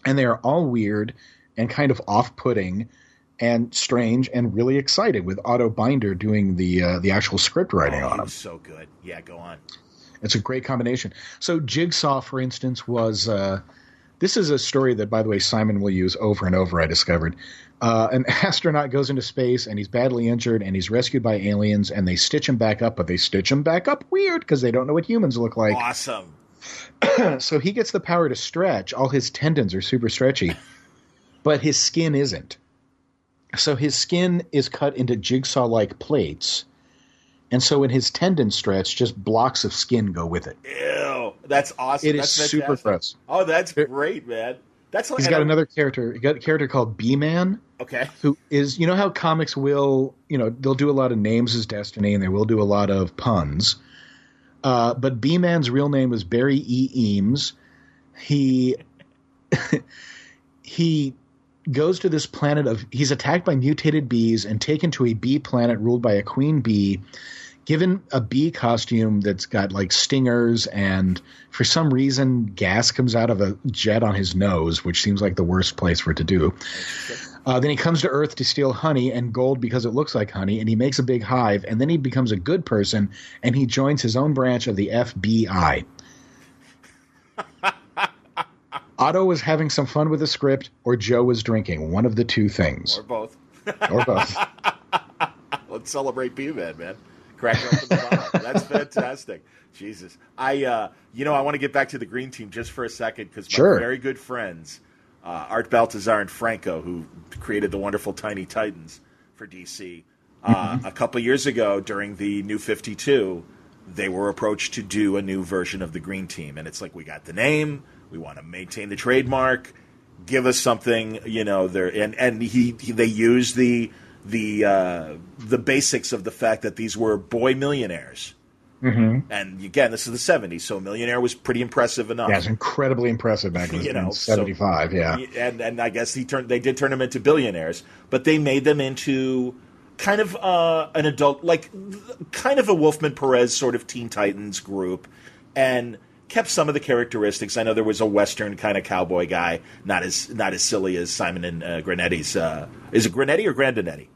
Speaker 2: and they are all weird and kind of off-putting and strange and really excited, with Otto Binder doing the actual script writing on them.
Speaker 1: So good. Yeah, go on.
Speaker 2: It's a great combination. So Jigsaw, for instance, was this is a story that, by the way, Simon will use over and over, I discovered. An astronaut goes into space, and he's badly injured, and he's rescued by aliens, and they stitch him back up, but they stitch him back up weird because they don't know what humans look like.
Speaker 1: Awesome.
Speaker 2: So he gets the power to stretch. All his tendons are super stretchy, but his skin isn't. So his skin is cut into jigsaw-like plates, and so when his tendons stretch, just blocks of skin go with it.
Speaker 1: Ew, that's awesome.
Speaker 2: It is super gross.
Speaker 1: Oh, that's great, man.
Speaker 2: He's got another character. He got a character called B-Man.
Speaker 1: Okay.
Speaker 2: Who is, you know how comics will, they'll do a lot of names as Destiny, and they will do a lot of puns. But B-Man's real name was Barry E. Eames. He goes to this planet he's attacked by mutated bees and taken to a bee planet ruled by a queen bee, given a bee costume that's got like stingers, and for some reason gas comes out of a jet on his nose, which seems like the worst place for it to do. Then he comes to Earth to steal honey and gold because it looks like honey, and he makes a big hive, and then he becomes a good person, and he joins his own branch of the FBI. Otto was having some fun with the script, or Joe was drinking. One of the two things.
Speaker 1: Or both.
Speaker 2: Or both.
Speaker 1: Let's celebrate B-Man, man. Crack open the bottle. That's fantastic. Jesus. I want to get back to the Green Team just for a second, because my very good friends, Art Baltazar and Franco, who created the wonderful Tiny Titans for DC, a couple years ago during the New 52, they were approached to do a new version of the Green Team. And it's like, we got the name, we want to maintain the trademark, give us something, they use the basics of the fact that these were boy millionaires. Mm-hmm. And again, this is the 70s, so millionaire was pretty impressive enough.
Speaker 2: Yeah, it's incredibly impressive back in 75,
Speaker 1: so,
Speaker 2: yeah.
Speaker 1: And I guess they did turn them into billionaires, but they made them into kind of an adult, like kind of a Wolfman Perez sort of Teen Titans group, and kept some of the characteristics. I know there was a Western kind of cowboy guy, not as silly as Simon and Granetti's. Is it Granetti or Grandinetti?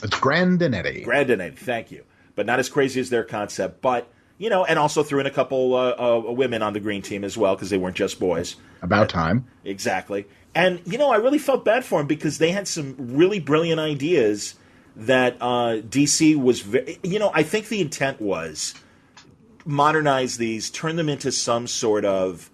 Speaker 2: It's Grandinetti.
Speaker 1: Grandinetti, thank you. But not as crazy as their concept. But, and also threw in a couple women on the Green Team as well, because they weren't just boys.
Speaker 2: About time.
Speaker 1: Exactly. And, I really felt bad for them, because they had some really brilliant ideas that DC was I think the intent was modernize these, turn them into some sort of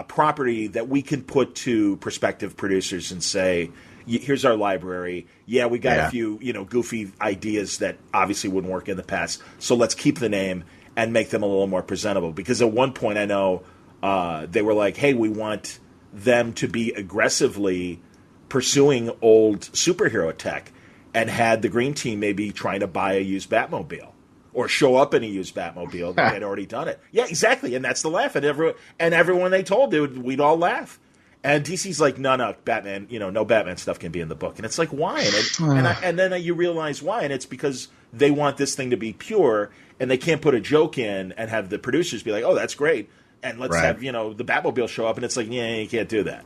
Speaker 1: property that we can put to prospective producers and say, here's our library. Yeah, we got a few, goofy ideas that obviously wouldn't work in the past. So let's keep the name and make them a little more presentable. Because at one point I know they were like, hey, we want them to be aggressively pursuing old superhero tech, and had the Green Team maybe trying to buy a used Batmobile or show up in a used Batmobile. They had already done it. Yeah, exactly. And that's the laugh. And everyone they told, we'd all laugh. And DC's like, no, Batman, no Batman stuff can be in the book. And it's like, why? And then you realize why. And it's because they want this thing to be pure, and they can't put a joke in and have the producers be like, oh, that's great, and let's have, the Batmobile show up. And it's like, yeah, you can't do that.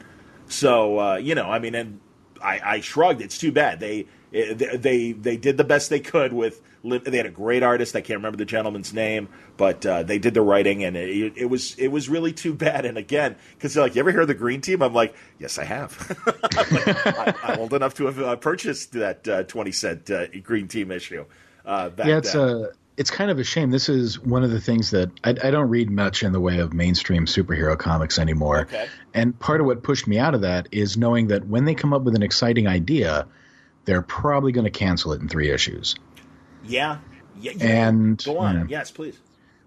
Speaker 1: So, and I shrugged. It's too bad. They did the best they could with. They had a great artist. I can't remember the gentleman's name, but they did the writing, and it was really too bad. And again, because they're like, you ever hear of the Green Team? I'm like, yes, I have. I'm old enough to have purchased that 20-cent Green Team issue.
Speaker 2: It's kind of a shame. This is one of the things that I don't read much in the way of mainstream superhero comics anymore.
Speaker 1: Okay.
Speaker 2: And part of what pushed me out of that is knowing that when they come up with an exciting idea, they're probably going to cancel it in 3 issues.
Speaker 1: Yeah.
Speaker 2: And
Speaker 1: go on. Yes, please.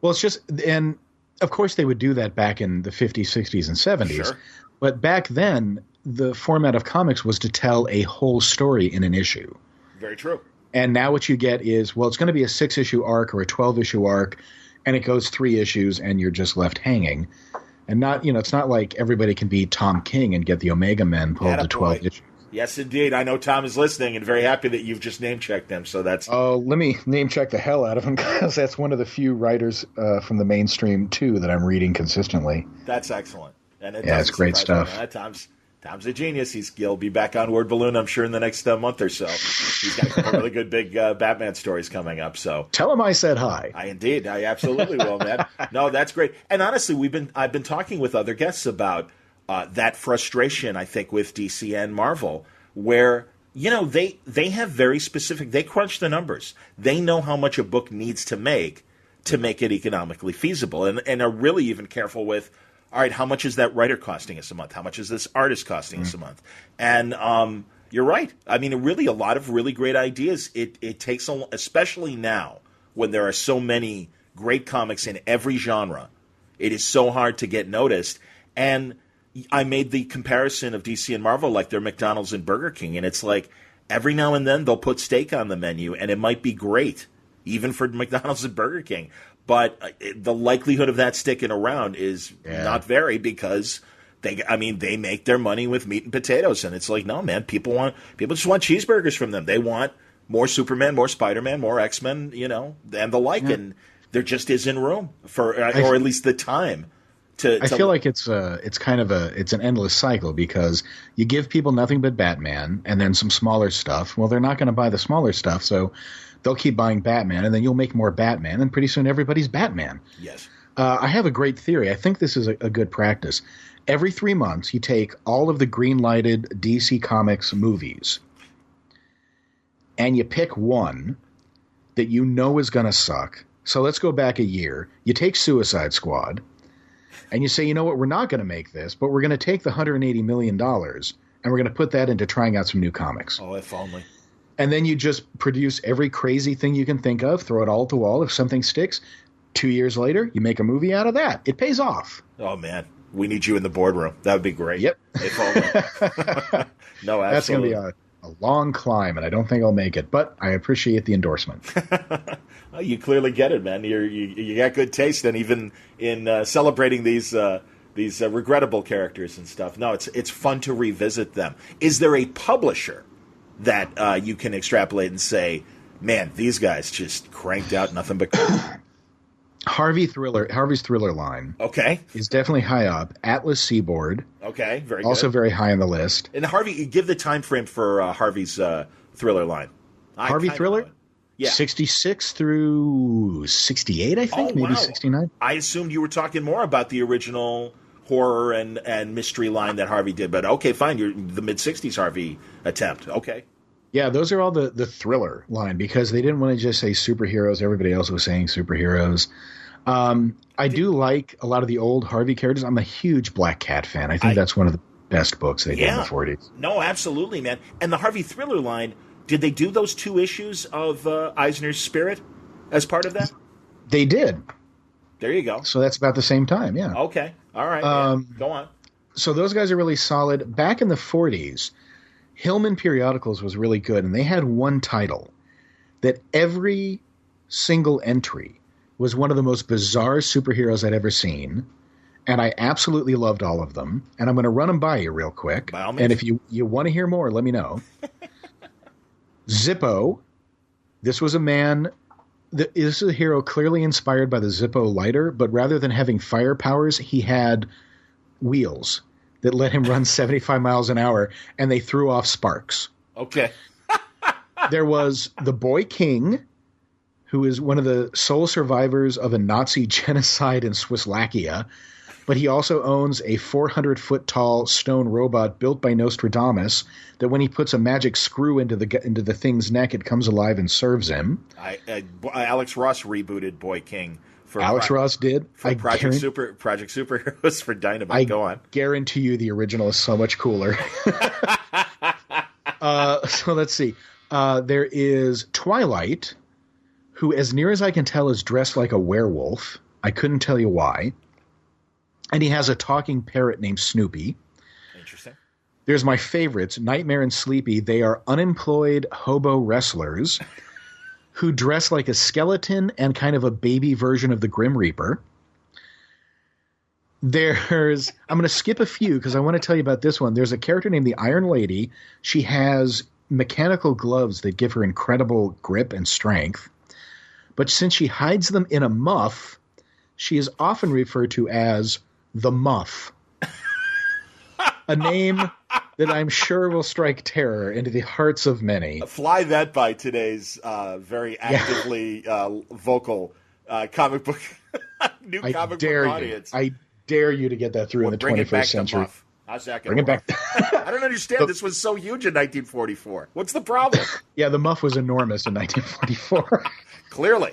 Speaker 2: Well, it's just, and of course they would do that back in the 50s, 60s, and 70s.
Speaker 1: Sure.
Speaker 2: But back then, the format of comics was to tell a whole story in an issue.
Speaker 1: Very true.
Speaker 2: And now what you get is, well, it's going to be a 6-issue arc or a 12-issue arc, and it goes 3 issues, and you're just left hanging. And not, it's not like everybody can be Tom King and get the Omega Men pulled to 12 issues.
Speaker 1: Yes, indeed. I know Tom is listening and very happy that you've just name-checked them. So that's.
Speaker 2: Oh, let me name-check the hell out of him, because that's one of the few writers from the mainstream, too, that I'm reading consistently.
Speaker 1: That's excellent. And
Speaker 2: it's great stuff.
Speaker 1: Tom's a genius. He'll be back on Word Balloon, I'm sure, in the next month or so. He's got a couple really good big Batman stories coming up. So
Speaker 2: tell him I said hi.
Speaker 1: I absolutely will, man. No, that's great. And honestly, I've been talking with other guests about that frustration, I think, with DC and Marvel, where they have very specific. They crunch the numbers. They know how much a book needs to make it economically feasible, and are really even careful with. All right, how much is that writer costing us a month? How much is this artist costing us a month? And you're right. I mean, really, a lot of really great ideas. It takes, especially now when there are so many great comics in every genre, it is so hard to get noticed. And I made the comparison of DC and Marvel like they're McDonald's and Burger King. And it's like every now and then they'll put steak on the menu, and it might be great, even for McDonald's and Burger King. But the likelihood of that sticking around is not very, because They make their money with meat and potatoes, and it's like, no, man, people just want cheeseburgers from them. They want more Superman, more Spider-Man, more X-Men, and the like, and there just isn't room for, or at least the time. I
Speaker 2: feel like it's an endless cycle, because you give people nothing but Batman and then some smaller stuff. Well, they're not going to buy the smaller stuff, so they'll keep buying Batman, and then you'll make more Batman, and pretty soon everybody's Batman.
Speaker 1: Yes.
Speaker 2: I have a great theory. I think this is a good practice. Every 3 months, you take all of the green-lighted DC Comics movies, and you pick one that you know is going to suck. So let's go back a year. You take Suicide Squad, and you say, you know what, we're not going to make this, but we're going to take the $180 million, and we're going to put that into trying out some new comics.
Speaker 1: Oh, if only.
Speaker 2: And then you just produce every crazy thing you can think of, throw it all at the wall. If something sticks, 2 years later, you make a movie out of that. It pays off.
Speaker 1: Oh, man. We need you in the boardroom. That would be great.
Speaker 2: Yep.
Speaker 1: If only. No, absolutely.
Speaker 2: That's going to be a long climb, and I don't think I'll make it, but I appreciate the endorsement.
Speaker 1: Well, you clearly get it, man. You got good taste, and even in celebrating these regrettable characters and stuff. No, it's fun to revisit them. Is there a publisher that you can extrapolate and say, man, these guys just cranked out nothing but
Speaker 2: Harvey's Thriller line, is definitely high up. Atlas Seaboard,
Speaker 1: very good.
Speaker 2: Also very high on the list.
Speaker 1: And Harvey, give the time frame for Harvey's Thriller line.
Speaker 2: Harvey Thriller, 66 through 68, I think, maybe 69.
Speaker 1: I assumed you were talking more about the original horror and mystery line that Harvey did, but okay, fine. You're the mid 60s Harvey attempt. Okay.
Speaker 2: Yeah, those are all the Thriller line, because they didn't want to just say superheroes. Everybody else was saying superheroes. I do like a lot of the old Harvey characters. I'm a huge Black Cat fan. I think that's one of the best books they did in the 40s.
Speaker 1: No, absolutely, man. And the Harvey Thriller line, did they do those 2 issues of Eisner's Spirit as part of that?
Speaker 2: They did.
Speaker 1: There you go.
Speaker 2: So that's about the same time, yeah.
Speaker 1: Okay. All right. Go on.
Speaker 2: So those guys are really solid. Back in the 40s, Hillman Periodicals was really good, and they had one title that every single entry was one of the most bizarre superheroes I'd ever seen, and I absolutely loved all of them. And I'm going to run them by you real quick.
Speaker 1: By all means.
Speaker 2: And if you want to hear more, let me know. Zippo. This was a man. This is a hero clearly inspired by the Zippo lighter, but rather than having fire powers, he had wheels that let him run 75 miles an hour, and they threw off sparks.
Speaker 1: Okay.
Speaker 2: There was the Boy King, who is one of the sole survivors of a Nazi genocide in Swisslakia, but he also owns a 400-foot-tall stone robot built by Nostradamus that when he puts a magic screw into the thing's neck, it comes alive and serves him.
Speaker 1: Alex Ross rebooted Boy King.
Speaker 2: Ross did.
Speaker 1: For Project Superheroes for Dynamite. Go on.
Speaker 2: I guarantee you the original is so much cooler. So let's see. There is Twilight, who, as near as I can tell, is dressed like a werewolf. I couldn't tell you why. And he has a talking parrot named Snoopy.
Speaker 1: Interesting.
Speaker 2: There's my favorites, Nightmare and Sleepy. They are unemployed hobo wrestlers who dress like a skeleton and kind of a baby version of the Grim Reaper. I'm going to skip a few because I want to tell you about this one. There's a character named the Iron Lady. She has mechanical gloves that give her incredible grip and strength. But since she hides them in a muff, she is often referred to as the Muff. A name that I'm sure will strike terror into the hearts of many.
Speaker 1: Fly that by today's very actively vocal comic book comic book audience.
Speaker 2: I dare you to get that through in the 21st century.
Speaker 1: How's that
Speaker 2: going to work?
Speaker 1: Bring it back. I don't understand. This was so huge in 1944. What's the problem?
Speaker 2: Yeah, the Muff was enormous in 1944.
Speaker 1: Clearly.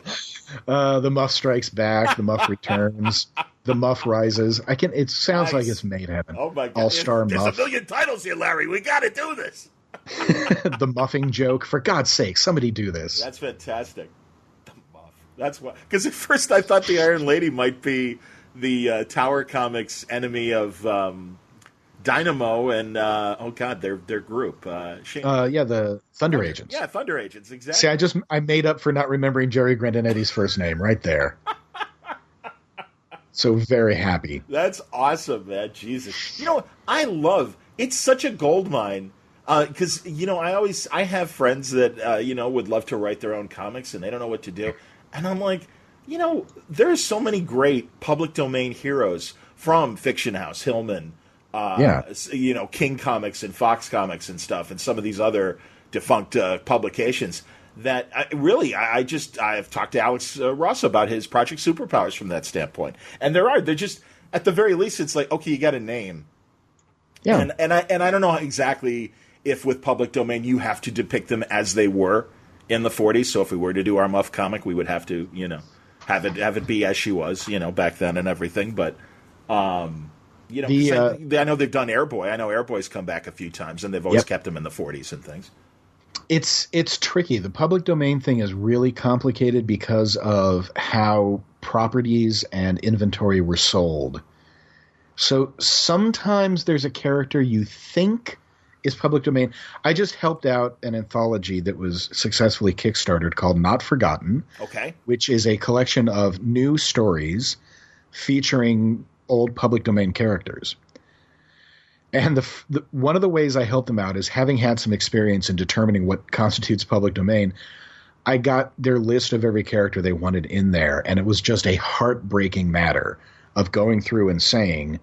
Speaker 2: The Muff strikes back. The Muff returns. The Muff rises. It sounds like it's made heaven.
Speaker 1: Oh my God!
Speaker 2: All-star Muff.
Speaker 1: There's a million titles here, Larry. We got to do this.
Speaker 2: The muffing joke. For God's sake, somebody do this.
Speaker 1: That's fantastic. The Muff. That's what. Because at first I thought the Iron Lady might be the Tower Comics enemy of Dynamo and their group.
Speaker 2: The Thunder Agents.
Speaker 1: Yeah, Thunder Agents. Exactly.
Speaker 2: See, I made up for not remembering Jerry Grandinetti's first name right there. So very happy.
Speaker 1: That's awesome, man. Jesus. I love, it's such a gold mine. Because, I have friends that, would love to write their own comics and they don't know what to do. And I'm like, there's so many great public domain heroes from Fiction House, Hillman, King Comics and Fox Comics and stuff, and some of these other defunct publications that I've talked to Alex Ross about his Project Superpowers from that standpoint. And they're just, at the very least, it's like, okay, you got a name. Yeah. And I don't know exactly if with public domain you have to depict them as they were in the 40s. So if we were to do our Muff comic, we would have to, have it be as she was, back then and everything. But, I know they've done Airboy. I know Airboy's come back a few times, and they've always kept him in the 40s and things.
Speaker 2: It's tricky. The public domain thing is really complicated because of how properties and inventory were sold. So sometimes there's a character you think is public domain. I just helped out an anthology that was successfully Kickstartered called Not Forgotten, which is a collection of new stories featuring old public domain characters. And one of the ways I helped them out is, having had some experience in determining what constitutes public domain, I got their list of every character they wanted in there, and it was just a heartbreaking matter of going through and saying,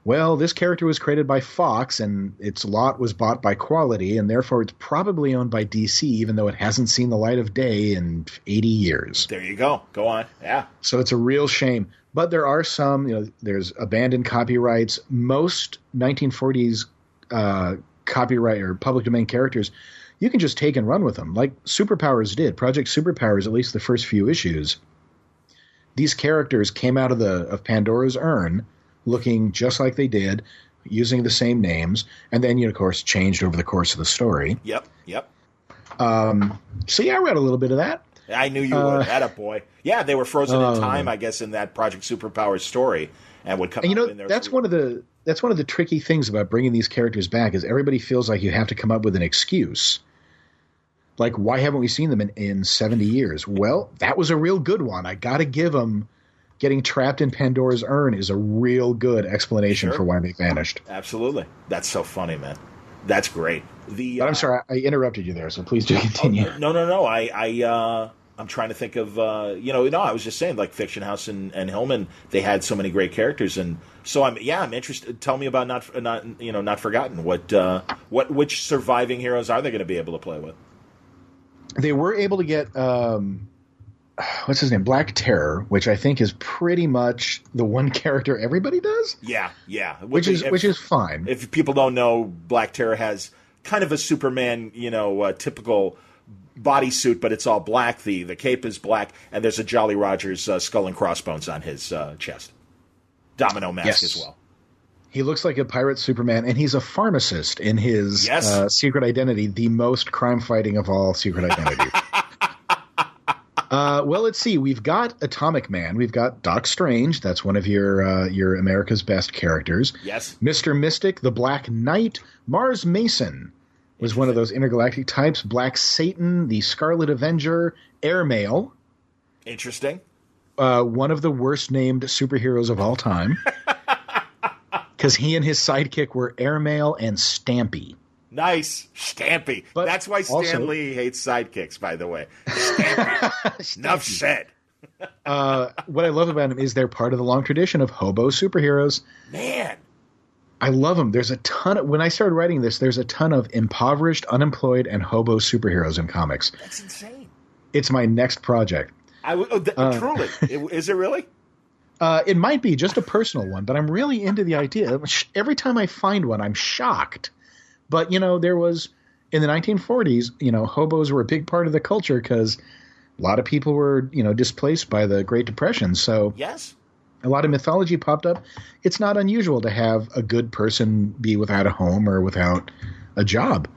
Speaker 2: well, this character was created by Fox, and its lot was bought by Quality, and therefore it's probably owned by DC, even though it hasn't seen the light of day in 80 years.
Speaker 1: There you go. Go on. Yeah.
Speaker 2: So it's a real shame. But there are some, there's abandoned copyrights. Most 1940s copyright or public domain characters, you can just take and run with them, like Superpowers did. Project Superpowers, at least the first few issues, these characters came out of Pandora's urn looking just like they did, using the same names, and then, of course, changed over the course of the story.
Speaker 1: Yep.
Speaker 2: So, I read a little bit of that.
Speaker 1: I knew you would. Attaboy. Yeah, they were frozen in time, I guess, in that Project Superpowers story, and would come up in there.
Speaker 2: That's one of the tricky things about bringing these characters back, is everybody feels like you have to come up with an excuse. Like, why haven't we seen them in 70 years? Well, that was a real good one. I got to give them getting trapped in Pandora's urn is a real good explanation for why they vanished.
Speaker 1: Absolutely. That's so funny, man. That's great.
Speaker 2: But I'm sorry, I interrupted you there, so please do continue.
Speaker 1: No. I'm trying to think of, I was just saying, like Fiction House and Hillman, they had so many great characters, and so I'm interested. Tell me about Not Forgotten. Which surviving heroes are they going to be able to play with?
Speaker 2: They were able to get what's his name, Black Terror, which I think is pretty much the one character everybody does.
Speaker 1: Yeah.
Speaker 2: Which is fine.
Speaker 1: If people don't know, Black Terror has kind of a Superman, typical bodysuit, but it's all black. The cape is black, and there's a Jolly Rogers skull and crossbones on his chest. Domino mask as well.
Speaker 2: He looks like a pirate Superman, and he's a pharmacist in his secret identity, the most crime-fighting of all secret identities. Well, let's see. We've got Atomic Man. We've got Doc Strange. That's one of your America's Best characters.
Speaker 1: Yes.
Speaker 2: Mr. Mystic, the Black Knight. Mars Mason was one of those intergalactic types. Black Satan, the Scarlet Avenger. Airmail.
Speaker 1: Interesting.
Speaker 2: One of the worst-named superheroes of all time. Because he and his sidekick were Airmail and Stampy.
Speaker 1: Nice. Stampy. But that's why Stan Lee hates sidekicks, by the way. Stampy. Enough said.
Speaker 2: What I love about him is they're part of the long tradition of hobo superheroes.
Speaker 1: Man.
Speaker 2: I love them. There's a ton of, when I started writing this, there's a ton of impoverished, unemployed, and hobo superheroes in comics.
Speaker 1: That's insane.
Speaker 2: It's my next project.
Speaker 1: Truly. Is it really?
Speaker 2: It might be just a personal one, but I'm really into the idea. Every time I find one, I'm shocked. But, there was, in the 1940s, hobos were a big part of the culture because a lot of people were, displaced by the Great Depression. So
Speaker 1: yes,
Speaker 2: a lot of mythology popped up. It's not unusual to have a good person be without a home or without a job.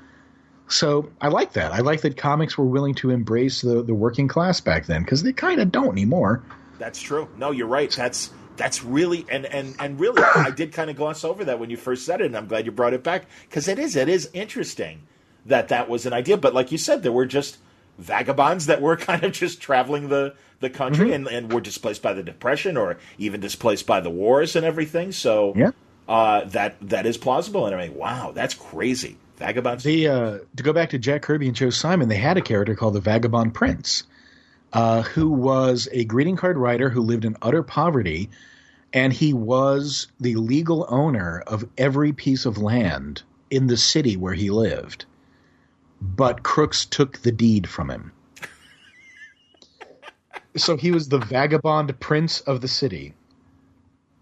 Speaker 2: So I like that. I like that comics were willing to embrace the working class back then, because they kind of don't anymore.
Speaker 1: That's true. No, you're right. That's really and really, I did kind of gloss over that when you first said it, and I'm glad you brought it back, because it is interesting that was an idea. But like you said, there were just vagabonds that were kind of just traveling the the country and were displaced by the Depression or even displaced by the wars and everything. So that is plausible. And I mean, wow, that's crazy. Vagabonds.
Speaker 2: To go back to Jack Kirby and Joe Simon, they had a character called the Vagabond Prince, who was a greeting card writer who lived in utter poverty, and he was the legal owner of every piece of land in the city where he lived. But crooks took the deed from him. So he was the Vagabond Prince of the city.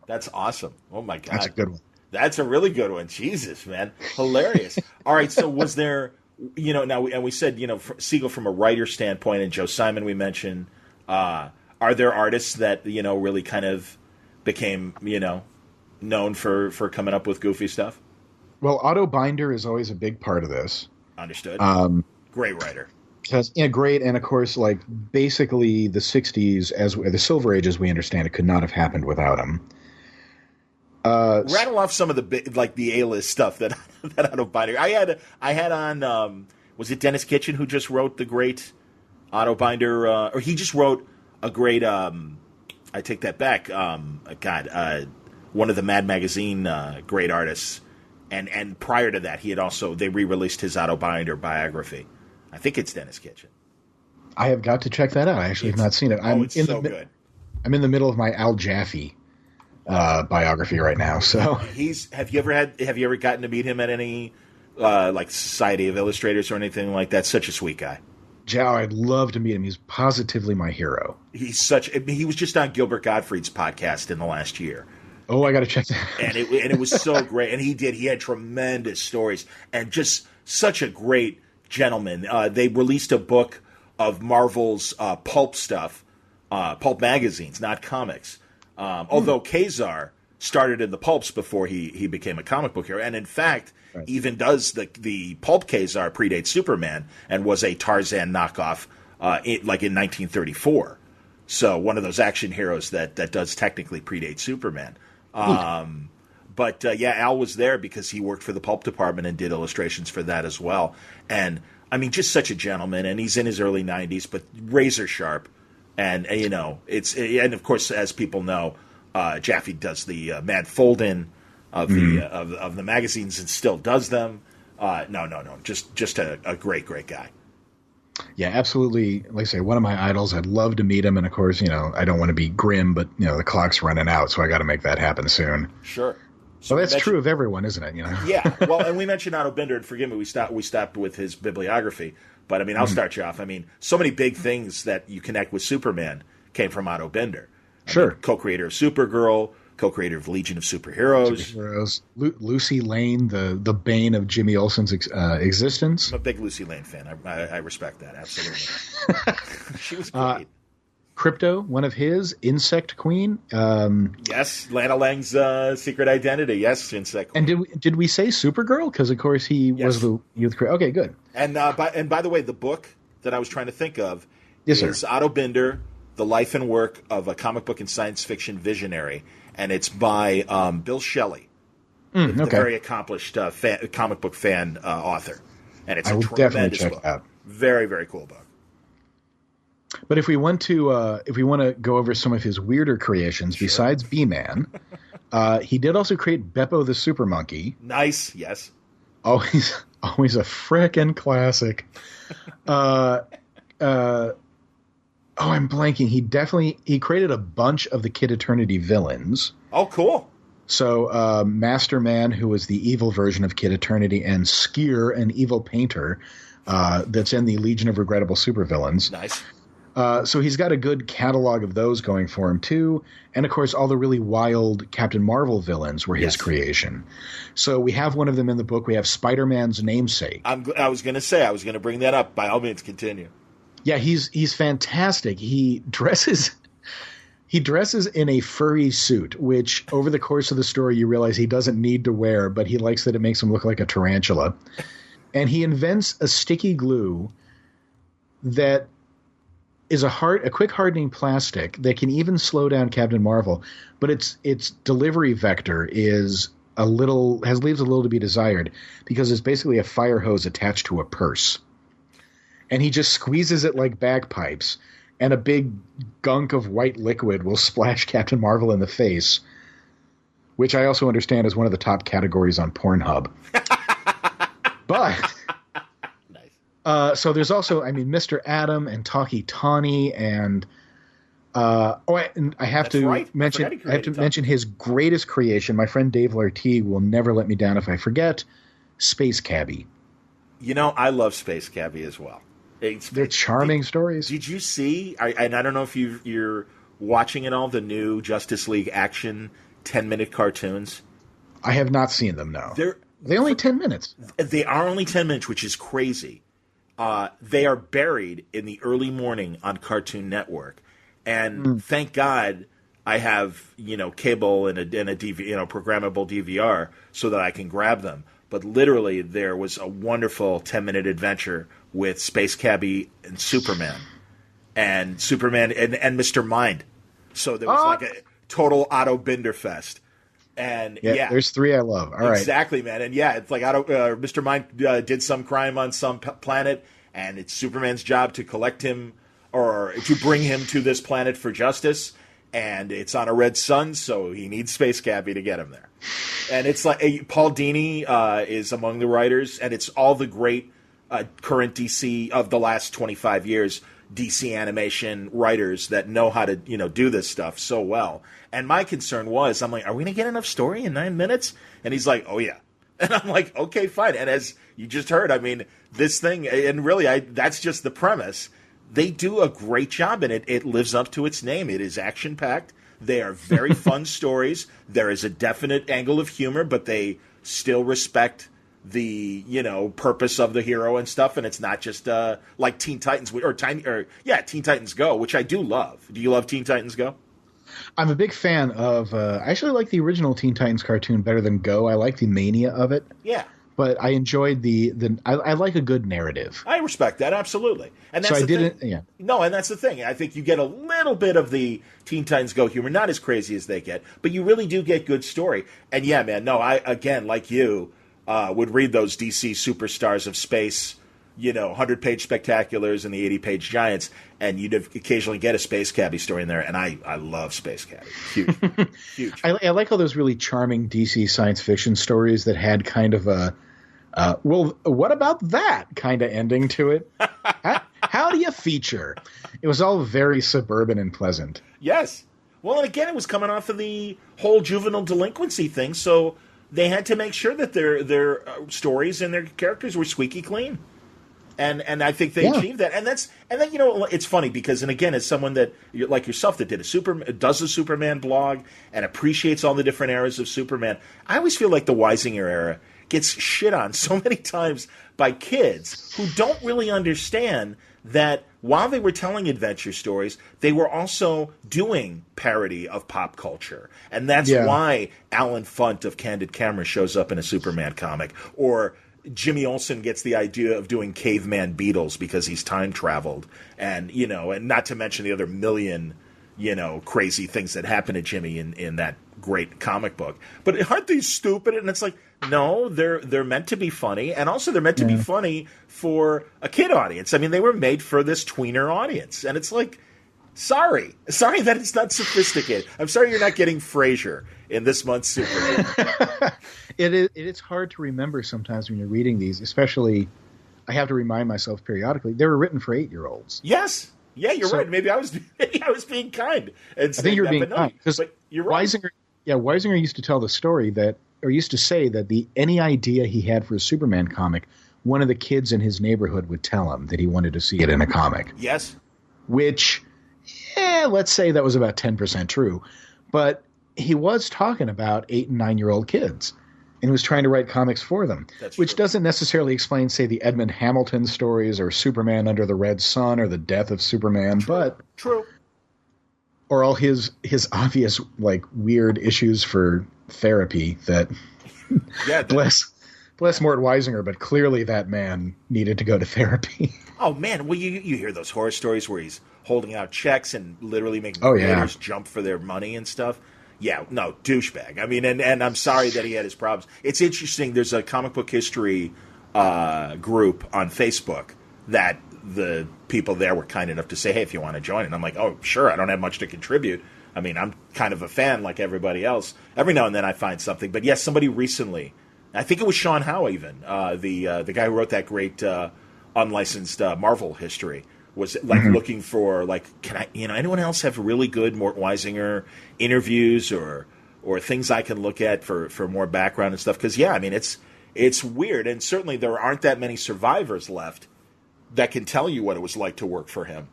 Speaker 1: That's awesome. Oh, my God.
Speaker 2: That's a good one.
Speaker 1: That's a really good one. Jesus, man. Hilarious. All right, so was there, now, and we said, Siegel from a writer standpoint, and Joe Simon we mentioned, are there artists that, really kind of became, known for coming up with goofy stuff?
Speaker 2: Well, Otto Binder is always a big part of this.
Speaker 1: Understood. Great writer.
Speaker 2: Great, and of course, basically the 60s, as the Silver Age, as we understand it, could not have happened without him.
Speaker 1: Rattle off some of the A-list stuff that Otto Binder. I had on. Was it Dennis Kitchen who just wrote the great Otto Binder? Or he just wrote a great. I take that back. One of the Mad Magazine great artists, and prior to that, they re-released his Otto Binder biography. I think it's Dennis Kitchen.
Speaker 2: I have got to check that out. I actually have not seen it.
Speaker 1: It's so good.
Speaker 2: I'm in the middle of my Al Jaffe biography right now. So
Speaker 1: have you ever gotten to meet him at any Society of Illustrators or anything like that? Such a sweet guy.
Speaker 2: Joe, I'd love to meet him. He's positively my hero.
Speaker 1: He was just on Gilbert Gottfried's podcast in the last year.
Speaker 2: Oh, I got to check that out.
Speaker 1: And it was so great. And he had tremendous stories and just such a great gentleman. They released a book of Marvel's pulp stuff, pulp magazines, not comics. Although Kazar started in the pulps before he became a comic book hero, and in fact, even does the pulp Kazar predates Superman and was a Tarzan knockoff, in 1934. So one of those action heroes that does technically predate Superman. But Al was there because he worked for the pulp department and did illustrations for that as well. And I mean, just such a gentleman. And he's in his early 90s, but razor sharp. And and of course, as people know, Jaffe does the Mad Fold-In of the magazines and still does them. Just a great guy.
Speaker 2: Yeah, absolutely. Like I say, one of my idols. I'd love to meet him, and of course, I don't want to be grim, but the clock's running out, so I got to make that happen soon.
Speaker 1: Sure.
Speaker 2: So that's true of everyone, isn't it?
Speaker 1: Yeah. Well, and we mentioned Otto Binder, and forgive me, we stopped with his bibliography. But I mean, I'll start you off. I mean, so many big things that you connect with Superman came from Otto Binder.
Speaker 2: Sure.
Speaker 1: Co-creator of Supergirl, co-creator of Legion of Superheroes.
Speaker 2: Lucy Lane, the bane of Jimmy Olsen's existence.
Speaker 1: I'm a big Lucy Lane fan. I respect that, absolutely. She was great.
Speaker 2: Crypto, one of his, Insect Queen.
Speaker 1: Yes, Lana Lang's Secret Identity. Yes, Insect Queen.
Speaker 2: And did we say Supergirl? Because of course he was the youth. Okay, good.
Speaker 1: And by the way, the book that I was trying to think of is
Speaker 2: sir.
Speaker 1: Otto Binder, The Life and Work of a Comic Book and Science Fiction Visionary, and it's by Bill Shelley, the very accomplished comic book fan author. And it's a tremendous book. Out. Very, very cool book.
Speaker 2: But if we want to go over some of his weirder creations, sure. Besides B-Man, he did also create Beppo the Super Monkey.
Speaker 1: Nice, yes.
Speaker 2: Always a frickin' classic. I'm blanking. He created a bunch of the Kid Eternity villains.
Speaker 1: Oh, cool.
Speaker 2: So Master Man, who was the evil version of Kid Eternity, and Skier, an evil painter that's in the Legion of Regrettable Supervillains.
Speaker 1: Nice.
Speaker 2: So he's got a good catalog of those going for him, too. And, of course, all the really wild Captain Marvel villains were his creation. So we have one of them in the book. We have Spider-Man's namesake.
Speaker 1: I was going to bring that up. By all means, continue.
Speaker 2: Yeah, he's fantastic. He dresses in a furry suit, which over the course of the story you realize he doesn't need to wear, but he likes that it makes him look like a tarantula. And he invents a sticky glue that is a quick hardening plastic that can even slow down Captain Marvel, but its delivery vector leaves a little to be desired because it's basically a fire hose attached to a purse. And he just squeezes it like bagpipes, and a big gunk of white liquid will splash Captain Marvel in the face, which I also understand is one of the top categories on Pornhub. But nice. So there's also, Mr. Atom and Talkie Tawny and and I have to mention his greatest creation. My friend Dave Lartigue will never let me down if I forget. Space Cabbie.
Speaker 1: I love Space Cabbie as well.
Speaker 2: They're charming stories.
Speaker 1: Did you see? And I don't know if you're watching at all the new Justice League Action 10-minute cartoons.
Speaker 2: I have not seen them. No, they're only 10 minutes.
Speaker 1: They are only 10 minutes, which is crazy. They are buried in the early morning on Cartoon Network. And thank God I have, cable and a programmable DVR so that I can grab them. But literally, there was a wonderful 10-minute adventure with Space Cabbie and Superman, and Mr. Mind. So there was like a total Otto Binder fest. And
Speaker 2: there's three I love. All right,
Speaker 1: exactly, man. And it's like Mr. Mind did some crime on some planet, and it's Superman's job to collect him, or to bring him to this planet for justice, and it's on a red sun, so he needs Space Cabbie to get him there. And it's like Paul Dini is among the writers, and it's all the great current DC of the last 25 years, DC animation writers that know how to do this stuff so well. And my concern was, I'm like, are we going to get enough story in 9 minutes? And he's like, oh yeah. And I'm like, okay, fine. And as you just heard, this thing, and really that's just the premise. They do a great job in it. It lives up to its name. It is action-packed. They are very fun stories. There is a definite angle of humor, but they still respect the purpose of the hero and stuff. And it's not just like Teen Titans Teen Titans Go, which I do love. Do you love Teen Titans Go?
Speaker 2: I'm a big fan of. I actually like the original Teen Titans cartoon better than Go. I like the mania of it.
Speaker 1: Yeah.
Speaker 2: But I enjoyed I like a good narrative.
Speaker 1: I respect that, absolutely. And that's No, and that's the thing. I think you get a little bit of the Teen Titans Go humor, not as crazy as they get, but you really do get good story. And yeah, man, no, I, again, like you, would read those DC Superstars of Space, 100-page spectaculars and the 80-page giants, and you'd occasionally get a Space Cabbie story in there, and I love Space Cabbie. Huge. Huge.
Speaker 2: I like all those really charming DC science fiction stories that had kind of a well, what about that kind of ending to it? How do you feature? It was all very suburban and pleasant.
Speaker 1: Yes. Well, and again, it was coming off of the whole juvenile delinquency thing, so they had to make sure that their stories and their characters were squeaky clean. And I think they achieved that. And then it's funny because, and again, as someone that like yourself that does a Superman blog and appreciates all the different eras of Superman, I always feel like the Weisinger era gets shit on so many times by kids who don't really understand that while they were telling adventure stories, they were also doing parody of pop culture. And that's why Alan Funt of Candid Camera shows up in a Superman comic, or Jimmy Olsen gets the idea of doing caveman Beatles because he's time traveled, and and not to mention the other million, crazy things that happen to Jimmy in that great comic book. But aren't these stupid? And it's like, no, they're meant to be funny, and also they're meant to be funny for a kid audience. They were made for this tweener audience, and it's like, sorry that it's not sophisticated. I'm sorry you're not getting Frasier in this month's Superman.
Speaker 2: It's hard to remember sometimes when you're reading these, especially. I have to remind myself periodically they were written for 8-year-olds.
Speaker 1: Yes, yeah, you're right. Maybe I was being kind. And
Speaker 2: I think you're being kind because
Speaker 1: you're right.
Speaker 2: Weisinger used to tell the story used to say that any idea he had for a Superman comic, one of the kids in his neighborhood would tell him that he wanted to see it in a comic.
Speaker 1: Yes,
Speaker 2: which, let's say that was about 10% true, but he was talking about 8 and 9-year-old kids. And he was trying to write comics for them, which doesn't necessarily explain, say, the Edmund Hamilton stories or Superman Under the Red Sun or the death of Superman,
Speaker 1: True.
Speaker 2: Or all his obvious, weird issues for therapy that, bless Mort Weisinger, but clearly that man needed to go to therapy.
Speaker 1: Oh, man. Well, you hear those horror stories where he's holding out checks and literally making creators jump for their money and stuff. Yeah, no, douchebag. And I'm sorry that he had his problems. It's interesting. There's a comic book history group on Facebook that the people there were kind enough to say, hey, if you want to join. And I'm like, oh, sure, I don't have much to contribute. I mean, I'm kind of a fan like everybody else. Every now and then I find something. But yes, somebody recently, I think it was Sean Howe even, the guy who wrote that great unlicensed Marvel history, was like looking for like, can I, anyone else have really good Mort Weisinger interviews or things I can look at for more background and stuff? Because I mean, it's weird, and certainly there aren't that many survivors left that can tell you what it was like to work for him.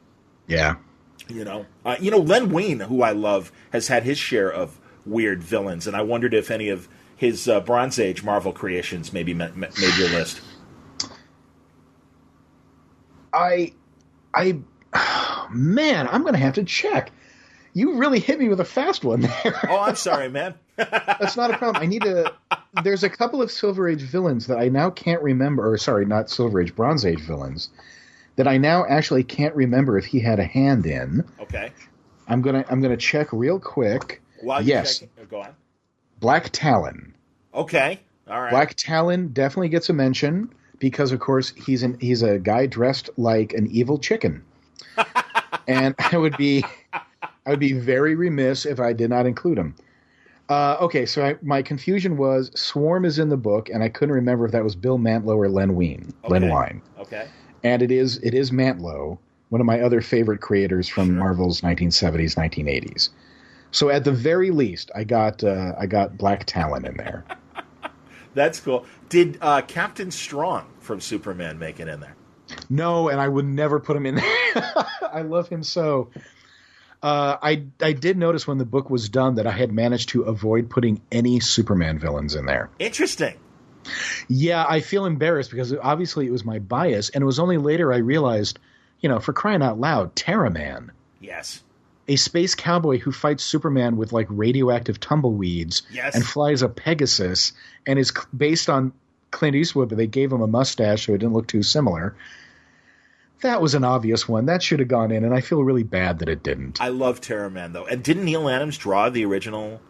Speaker 2: Yeah.
Speaker 1: Len Wein, who I love, has had his share of weird villains, and I wondered if any of his Bronze Age Marvel creations maybe made your list.
Speaker 2: Man, I'm going to have to check. You really hit me with a fast one there.
Speaker 1: Oh, I'm sorry, man.
Speaker 2: That's not a problem. There's a couple of Silver Age villains that I now can't remember, or sorry, not Silver Age, Bronze Age villains, that I now actually can't remember if he had a hand in.
Speaker 1: Okay.
Speaker 2: I'm gonna check real quick.
Speaker 1: While you're checking, go on.
Speaker 2: Black Talon.
Speaker 1: Okay. All right.
Speaker 2: Black Talon definitely gets a mention because, of course, he's a guy dressed like an evil chicken, and I would be very remiss if I did not include him. Okay, so my confusion was Swarm is in the book, and I couldn't remember if that was Bill Mantlo or Len Wein.
Speaker 1: Okay.
Speaker 2: Len Wein.
Speaker 1: Okay.
Speaker 2: And it is Mantlo, one of my other favorite creators from Marvel's 1970s, 1980s. So at the very least, I got Black Talon in there.
Speaker 1: That's cool. Did Captain Strong from Superman make it in there?
Speaker 2: No, and I would never put him in there. I love him so. I did notice when the book was done that I had managed to avoid putting any Superman villains in there.
Speaker 1: Interesting.
Speaker 2: Yeah, I feel embarrassed because obviously it was my bias, and it was only later I realized, for crying out loud, Terraman.
Speaker 1: Yes.
Speaker 2: A space cowboy who fights Superman with like radioactive tumbleweeds and flies a Pegasus and is based on Clint Eastwood, but they gave him a mustache so it didn't look too similar. That was an obvious one. That should have gone in, and I feel really bad that it didn't.
Speaker 1: I love Terraman, though. And didn't Neil Adams draw the original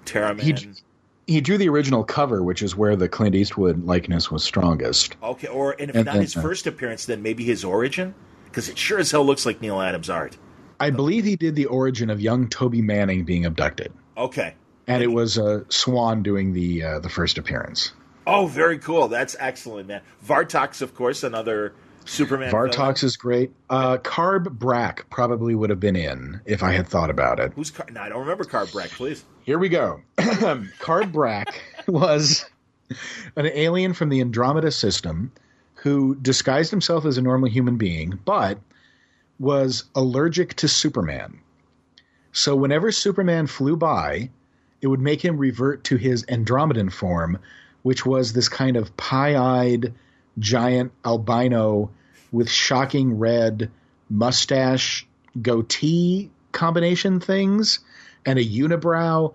Speaker 1: Terraman?
Speaker 2: He drew the original cover, which is where the Clint Eastwood likeness was strongest.
Speaker 1: Okay, and if not his first appearance, then maybe his origin? Because it sure as hell looks like Neil Adams' art.
Speaker 2: I believe he did the origin of young Toby Manning being abducted.
Speaker 1: Okay.
Speaker 2: And it was Swan doing the first appearance.
Speaker 1: Oh, very cool. That's excellent, man. Vartox, of course, another Superman
Speaker 2: Vartox
Speaker 1: villain.
Speaker 2: Is great. Carb Brack probably would have been in if I had thought about it.
Speaker 1: Who's No, I don't remember Carb Brack, please.
Speaker 2: Here we go. Carb Brack was an alien from the Andromeda system who disguised himself as a normal human being, but was allergic to Superman. So whenever Superman flew by, it would make him revert to his Andromedan form, which was this kind of pie-eyed giant albino with shocking red mustache goatee combination things and a unibrow.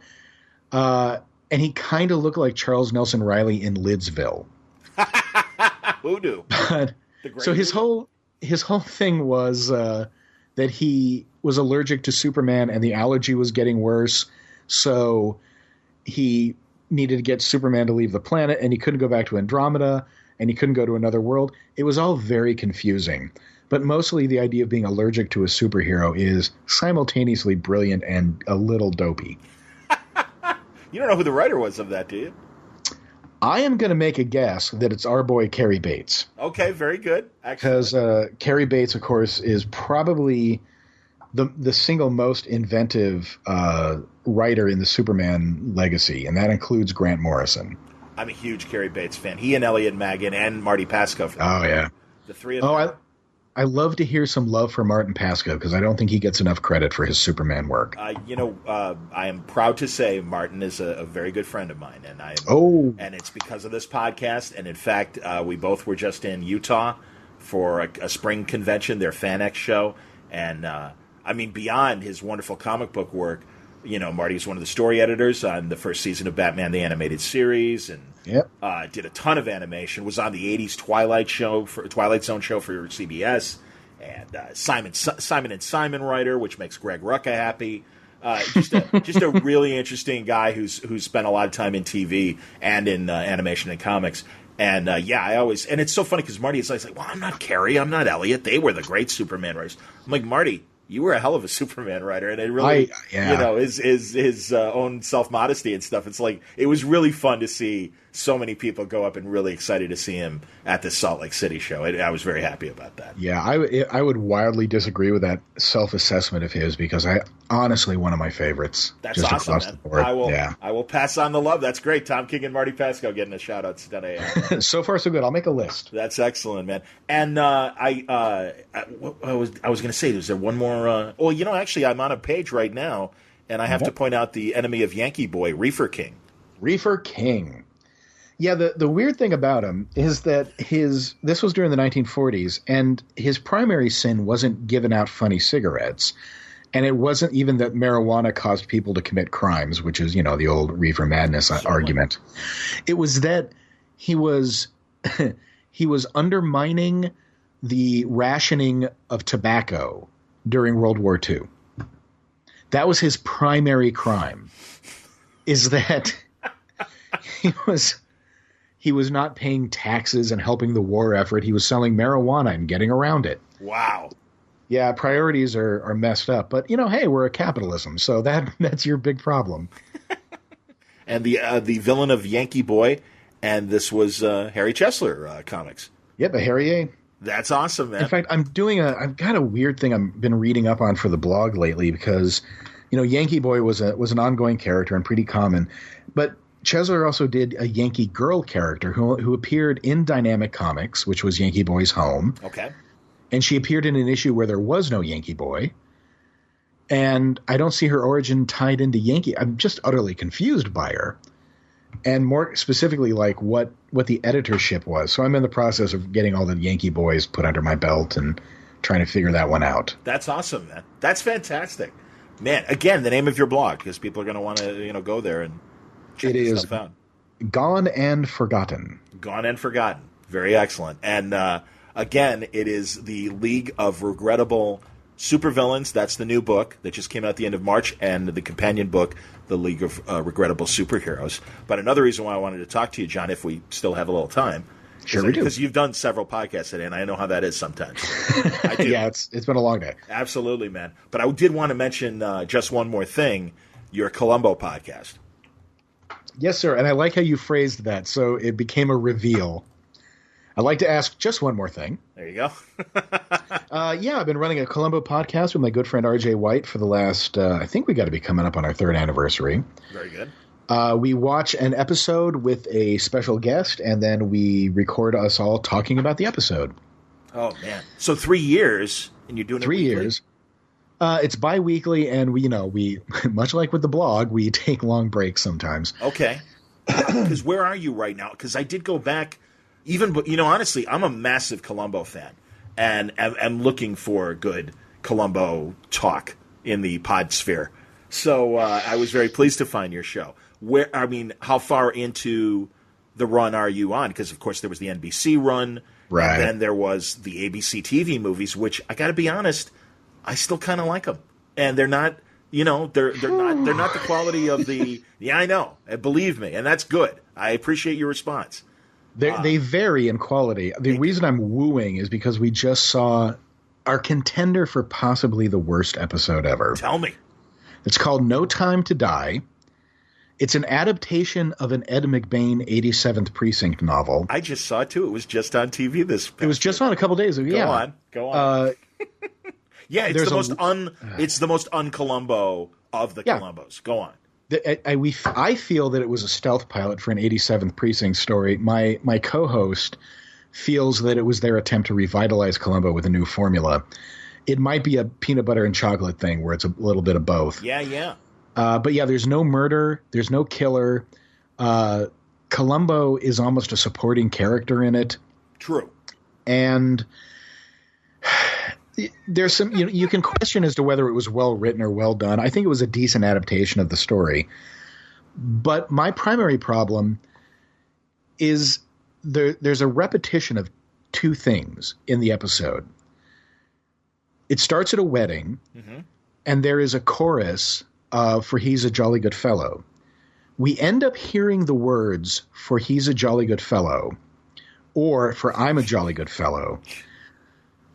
Speaker 2: And he kind of looked like Charles Nelson Riley in Lidsville.
Speaker 1: Voodoo.
Speaker 2: So his whole thing was that he was allergic to Superman and the allergy was getting worse. So he needed to get Superman to leave the planet, and he couldn't go back to Andromeda, and he couldn't go to another world. It was all very confusing. But mostly the idea of being allergic to a superhero is simultaneously brilliant and a little dopey.
Speaker 1: You don't know who the writer was of that, do you?
Speaker 2: I am going to make a guess that it's our boy Cary Bates.
Speaker 1: Okay, very good.
Speaker 2: Because Cary Bates, of course, is probably the single most inventive writer in the Superman legacy, and that includes Grant Morrison.
Speaker 1: I'm a huge Cary Bates fan. He and Elliot Maggin and Marty Pascoe.
Speaker 2: Yeah.
Speaker 1: The three of them.
Speaker 2: I love to hear some love for Martin Pascoe because I don't think he gets enough credit for his Superman work.
Speaker 1: I am proud to say Martin is a very good friend of mine, and and it's because of this podcast. And in fact, we both were just in Utah for a spring convention, their FanX show, and beyond his wonderful comic book work, Marty's one of the story editors on the first season of Batman the Animated Series, and did a ton of animation. Was on the '80s Twilight Zone show for CBS, and Simon and Simon writer, which makes Greg Rucka happy. Just a really interesting guy who's spent a lot of time in TV and in animation and comics. And I always, and it's so funny because Marty is like, well, I'm not Carey, I'm not Elliot. They were the great Superman writers. I'm like, Marty, you were a hell of a Superman writer, and it really, his own self-modesty and stuff. It's like, it was really fun to see so many people go up and really excited to see him at the Salt Lake City show. I was very happy about that.
Speaker 2: Yeah, I would wildly disagree with that self-assessment of his because honestly one of my favorites.
Speaker 1: That's awesome, man. I will pass on the love. That's great. Tom King and Marty Pasco getting a shout out today.
Speaker 2: So far so good. I'll make a list.
Speaker 1: That's excellent, man. And I was going to say, is there one more? Actually, I'm on a page right now, and I have to point out the enemy of Yankee Boy, Reefer King.
Speaker 2: Reefer King. Yeah, the weird thing about him is that this was during the 1940s, and his primary sin wasn't giving out funny cigarettes, and it wasn't even that marijuana caused people to commit crimes, which is, the old reefer madness argument. It was that he was undermining the rationing of tobacco during World War II. That was his primary crime, is that he was not paying taxes and helping the war effort. He was selling marijuana and getting around it.
Speaker 1: Wow.
Speaker 2: Yeah, priorities are messed up. But, hey, we're a capitalism, so that's your big problem.
Speaker 1: And the villain of Yankee Boy, and this was Harry Chesler comics.
Speaker 2: Yep, a Harry.
Speaker 1: That's awesome, man.
Speaker 2: In fact, I've got a weird thing I've been reading up on for the blog lately because, Yankee Boy was an ongoing character and pretty common. But Chesler also did a Yankee Girl character who appeared in Dynamic Comics, which was Yankee Boy's home.
Speaker 1: Okay. And
Speaker 2: she appeared in an issue where there was no Yankee Boy. And I don't see her origin tied into Yankee. I'm just utterly confused by her. And more specifically, like what the editorship was. So I'm in the process of getting all the Yankee Boys put under my belt and trying to figure that one out.
Speaker 1: That's awesome, man. That's fantastic. Man, again, the name of your blog, because people are going to want to go there and check this stuff out.
Speaker 2: Gone and Forgotten.
Speaker 1: Gone and Forgotten. Very excellent. And again, it is the League of Regrettable Supervillains. That's the new book that just came out at the end of March, and the companion book, The League of Regrettable Superheroes. But another reason why I wanted to talk to you, John, if we still have a little time.
Speaker 2: Sure we do.
Speaker 1: Because you've done several podcasts today, and I know how that is sometimes. I do.
Speaker 2: Yeah, it's been a long day.
Speaker 1: Absolutely, man. But I did want to mention just one more thing, your Columbo podcast.
Speaker 2: Yes, sir. And I like how you phrased that. So it became a reveal. I'd like to ask just one more thing.
Speaker 1: There you go.
Speaker 2: I've been running a Columbo podcast with my good friend RJ White for the last, I think we got to be coming up on our 3rd anniversary.
Speaker 1: Very good.
Speaker 2: We watch an episode with a special guest, and then we record us all talking about the episode.
Speaker 1: Oh, man. So 3 years, and you're doing it
Speaker 2: 3 years. It's bi-weekly, and we much like with the blog, we take long breaks sometimes.
Speaker 1: Okay. Because where are you right now? Because I did go back, honestly, I'm a massive Columbo fan, and I'm looking for good Columbo talk in the pod sphere. So I was very pleased to find your show. How far into the run are you on? Because, of course, there was the NBC run,
Speaker 2: right?
Speaker 1: And then there was the ABC TV movies, which I got to be honest, I still kind of like them, and they're not, they're not the quality of the. Yeah, I know, believe me, and that's good. I appreciate your response.
Speaker 2: They vary in quality. The reason I'm wooing is because we just saw our contender for possibly the worst episode ever.
Speaker 1: Tell me.
Speaker 2: It's called No Time to Die. It's an adaptation of an Ed McBain 87th Precinct novel.
Speaker 1: I just saw it, too. It was just on TV this past
Speaker 2: It was just on a couple days ago. Yeah.
Speaker 1: Go on. Yeah, it's the most un-Columbo of the Columbos. Go on.
Speaker 2: I feel that it was a stealth pilot for an 87th Precinct story. My co-host feels that it was their attempt to revitalize Columbo with a new formula. It might be a peanut butter and chocolate thing where it's a little bit of both.
Speaker 1: Yeah.
Speaker 2: But yeah, there's no murder. There's no killer. Columbo is almost a supporting character in it.
Speaker 1: True.
Speaker 2: And there's some, you can question as to whether it was well written or well done. I think it was a decent adaptation of the story. But my primary problem is there's a repetition of two things in the episode. It starts at a wedding, and there is a chorus for He's a Jolly Good Fellow. We end up hearing the words for He's a Jolly Good Fellow or for I'm a Jolly Good Fellow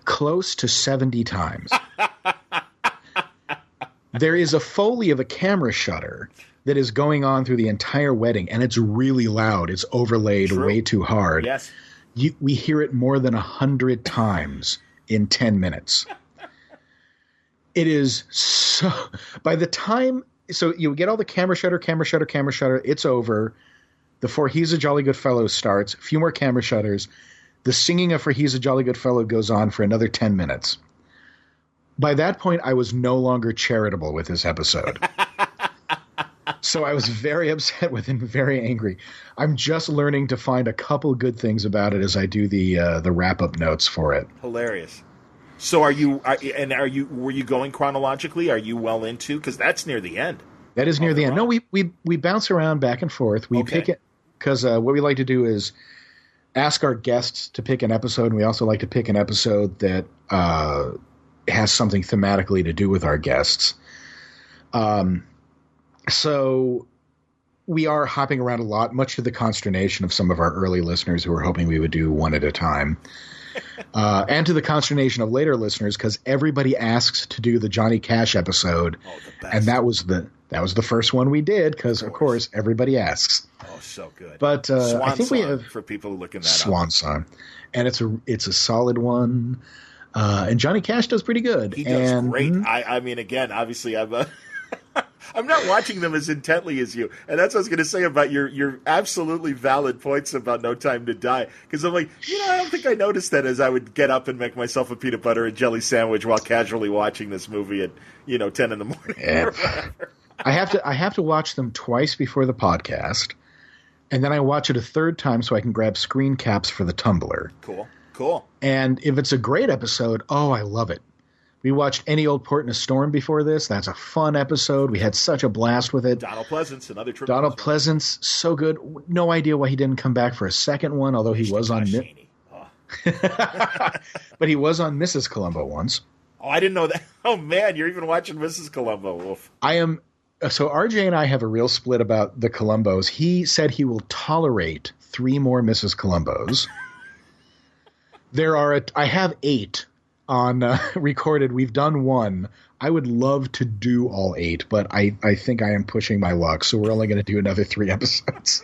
Speaker 2: close to 70 times. There is a Foley of a camera shutter that is going on through the entire wedding, and it's really loud. It's overlaid way too hard.
Speaker 1: Yes.
Speaker 2: We hear it more than 100 times in 10 minutes. It is so – by the time – so you get all the camera shutter, it's over. The For He's a Jolly Good Fellow starts, a few more camera shutters. The singing of For He's a Jolly Good Fellow goes on for another 10 minutes. By that point, I was no longer charitable with this episode. So I was very upset with him, very angry. I'm just learning to find a couple good things about it as I do the wrap-up notes for it.
Speaker 1: Hilarious. So were you going chronologically? Are you well into? Because that's near the end.
Speaker 2: That is near the end. No, we bounce around back and forth. We pick it because what we like to do is ask our guests to pick an episode, and we also like to pick an episode that has something thematically to do with our guests. So we are hopping around a lot, much to the consternation of some of our early listeners who were hoping we would do one at a time. And to the consternation of later listeners, because everybody asks to do the Johnny Cash episode, and that was the first one we did because, of course, everybody asks.
Speaker 1: Oh, so good!
Speaker 2: But I think we have
Speaker 1: for people looking that
Speaker 2: Swan Song, and it's a solid one. And Johnny Cash does pretty good.
Speaker 1: He does great. I mean, again, obviously, I'm not watching them as intently as you. And that's what I was going to say about your absolutely valid points about No Time to Die. Because I'm like, I don't think I noticed that as I would get up and make myself a peanut butter and jelly sandwich while casually watching this movie at, 10 in the morning.
Speaker 2: Yeah. I have to watch them twice before the podcast. And then I watch it a third time so I can grab screen caps for the Tumblr.
Speaker 1: Cool.
Speaker 2: And if it's a great episode, I love it. We watched Any Old Port in a Storm before this. That's a fun episode. We had such a blast with it.
Speaker 1: Donald Pleasance, another trip.
Speaker 2: Donald Pleasance, so good. No idea why he didn't come back for a second one, although he was on but he was on Mrs. Columbo once.
Speaker 1: Oh, I didn't know that. Oh, man, you're even watching Mrs. Columbo, Wolf.
Speaker 2: I am. So RJ and I have a real split about the Columbos. He said he will tolerate 3 more Mrs. Columbos. I have 8 on recorded. We've done 1. I would love to do all 8, but I think I am pushing my luck, so we're only going to do another 3 episodes.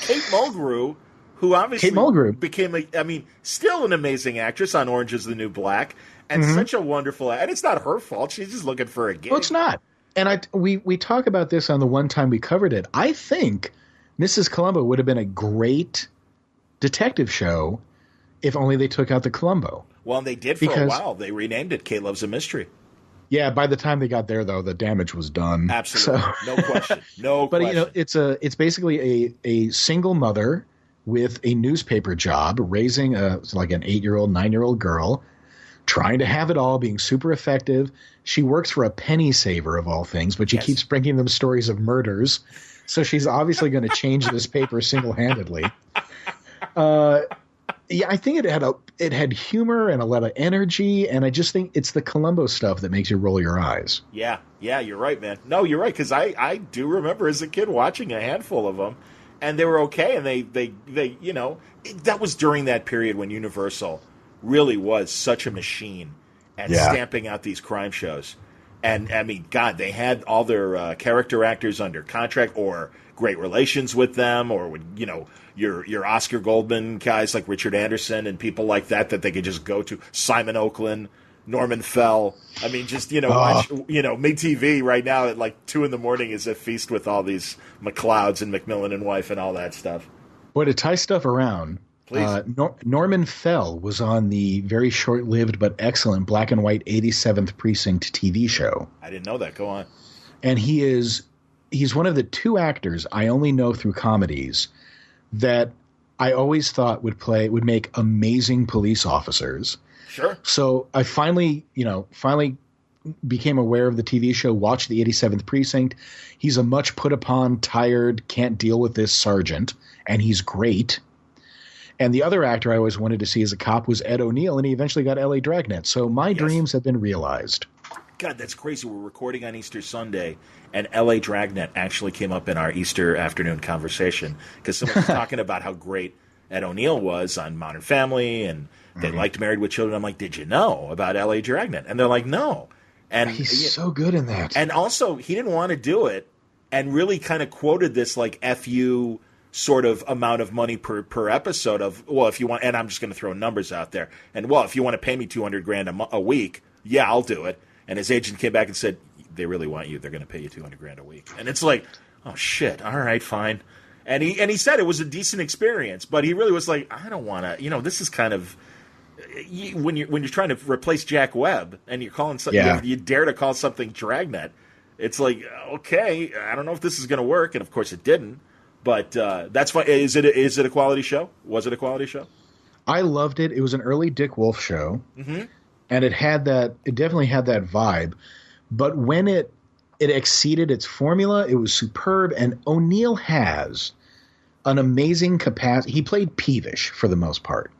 Speaker 1: Kate Mulgrew, who obviously became still an amazing actress on Orange is the New Black, and such a wonderful, and it's not her fault. She's just looking for a gig.
Speaker 2: Well, it's not. And we talk about this on the one time we covered it. I think Mrs. Columbo would have been a great detective show if only they took out the Columbo.
Speaker 1: Well, and they did for a while. They renamed it Kate Loves a Mystery.
Speaker 2: Yeah, by the time they got there, though, the damage was done.
Speaker 1: Absolutely. So. No question.
Speaker 2: But, it's basically a single mother with a newspaper job raising an 8-year-old, 9-year-old girl, trying to have it all, being super effective. She works for a penny saver, of all things, but she keeps bringing them stories of murders. So she's obviously going to change this paper single-handedly. Yeah, I think it had humor and a lot of energy, and I just think it's the Columbo stuff that makes you roll your eyes.
Speaker 1: Yeah, you're right, man. No, you're right, because I do remember as a kid watching a handful of them, and they were okay, and they that was during that period when Universal really was such a machine at stamping out these crime shows. And, I mean, God, they had all their character actors under contract or great relations with them, or would, your Oscar Goldman guys like Richard Anderson and people like that they could just go to. Simon Oakland, Norman Fell. I mean, just, watch, mid-TV right now at 2 in the morning is a feast with all these McLeods and McMillan and Wife and all that stuff.
Speaker 2: Boy, to tie stuff around, Norman Fell was on the very short-lived but excellent black and white 87th Precinct TV show.
Speaker 1: I didn't know that. Go on.
Speaker 2: And he's one of the 2 actors I only know through comedies that I always thought would make amazing police officers.
Speaker 1: Sure.
Speaker 2: So I finally became aware of the TV show, watched the 87th Precinct. He's a much put upon, tired, can't deal with this sergeant, and he's great. And the other actor I always wanted to see as a cop was Ed O'Neill, and he eventually got L.A. Dragnet. So my dreams have been realized.
Speaker 1: God, that's crazy. We're recording on Easter Sunday, and L.A. Dragnet actually came up in our Easter afternoon conversation because someone was talking about how great Ed O'Neill was on Modern Family, and they liked Married with Children. I'm like, did you know about L.A. Dragnet? And they're like, no. And
Speaker 2: he's so good in that.
Speaker 1: And also, he didn't want to do it, and really kind of quoted this like FU sort of amount of money per episode of, well, if you want, and I'm just going to throw numbers out there, and well, if you want to pay me $200,000 a week, yeah, I'll do it. And his agent came back and said, they really want you. They're going to pay you $200,000 a week. And it's like, oh shit, all right, fine. And he said it was a decent experience, but he really was like, I don't want to. This is kind of when you're trying to replace Jack Webb and you're calling something, you dare to call something Dragnet. It's like, okay, I don't know if this is going to work, and of course it didn't. But that's fine. Is it a quality show? Was it a quality show?
Speaker 2: I loved it. It was an early Dick Wolf show, and it definitely had that vibe. But when it exceeded its formula, it was superb. And O'Neill has an amazing capacity. He played peevish for the most part.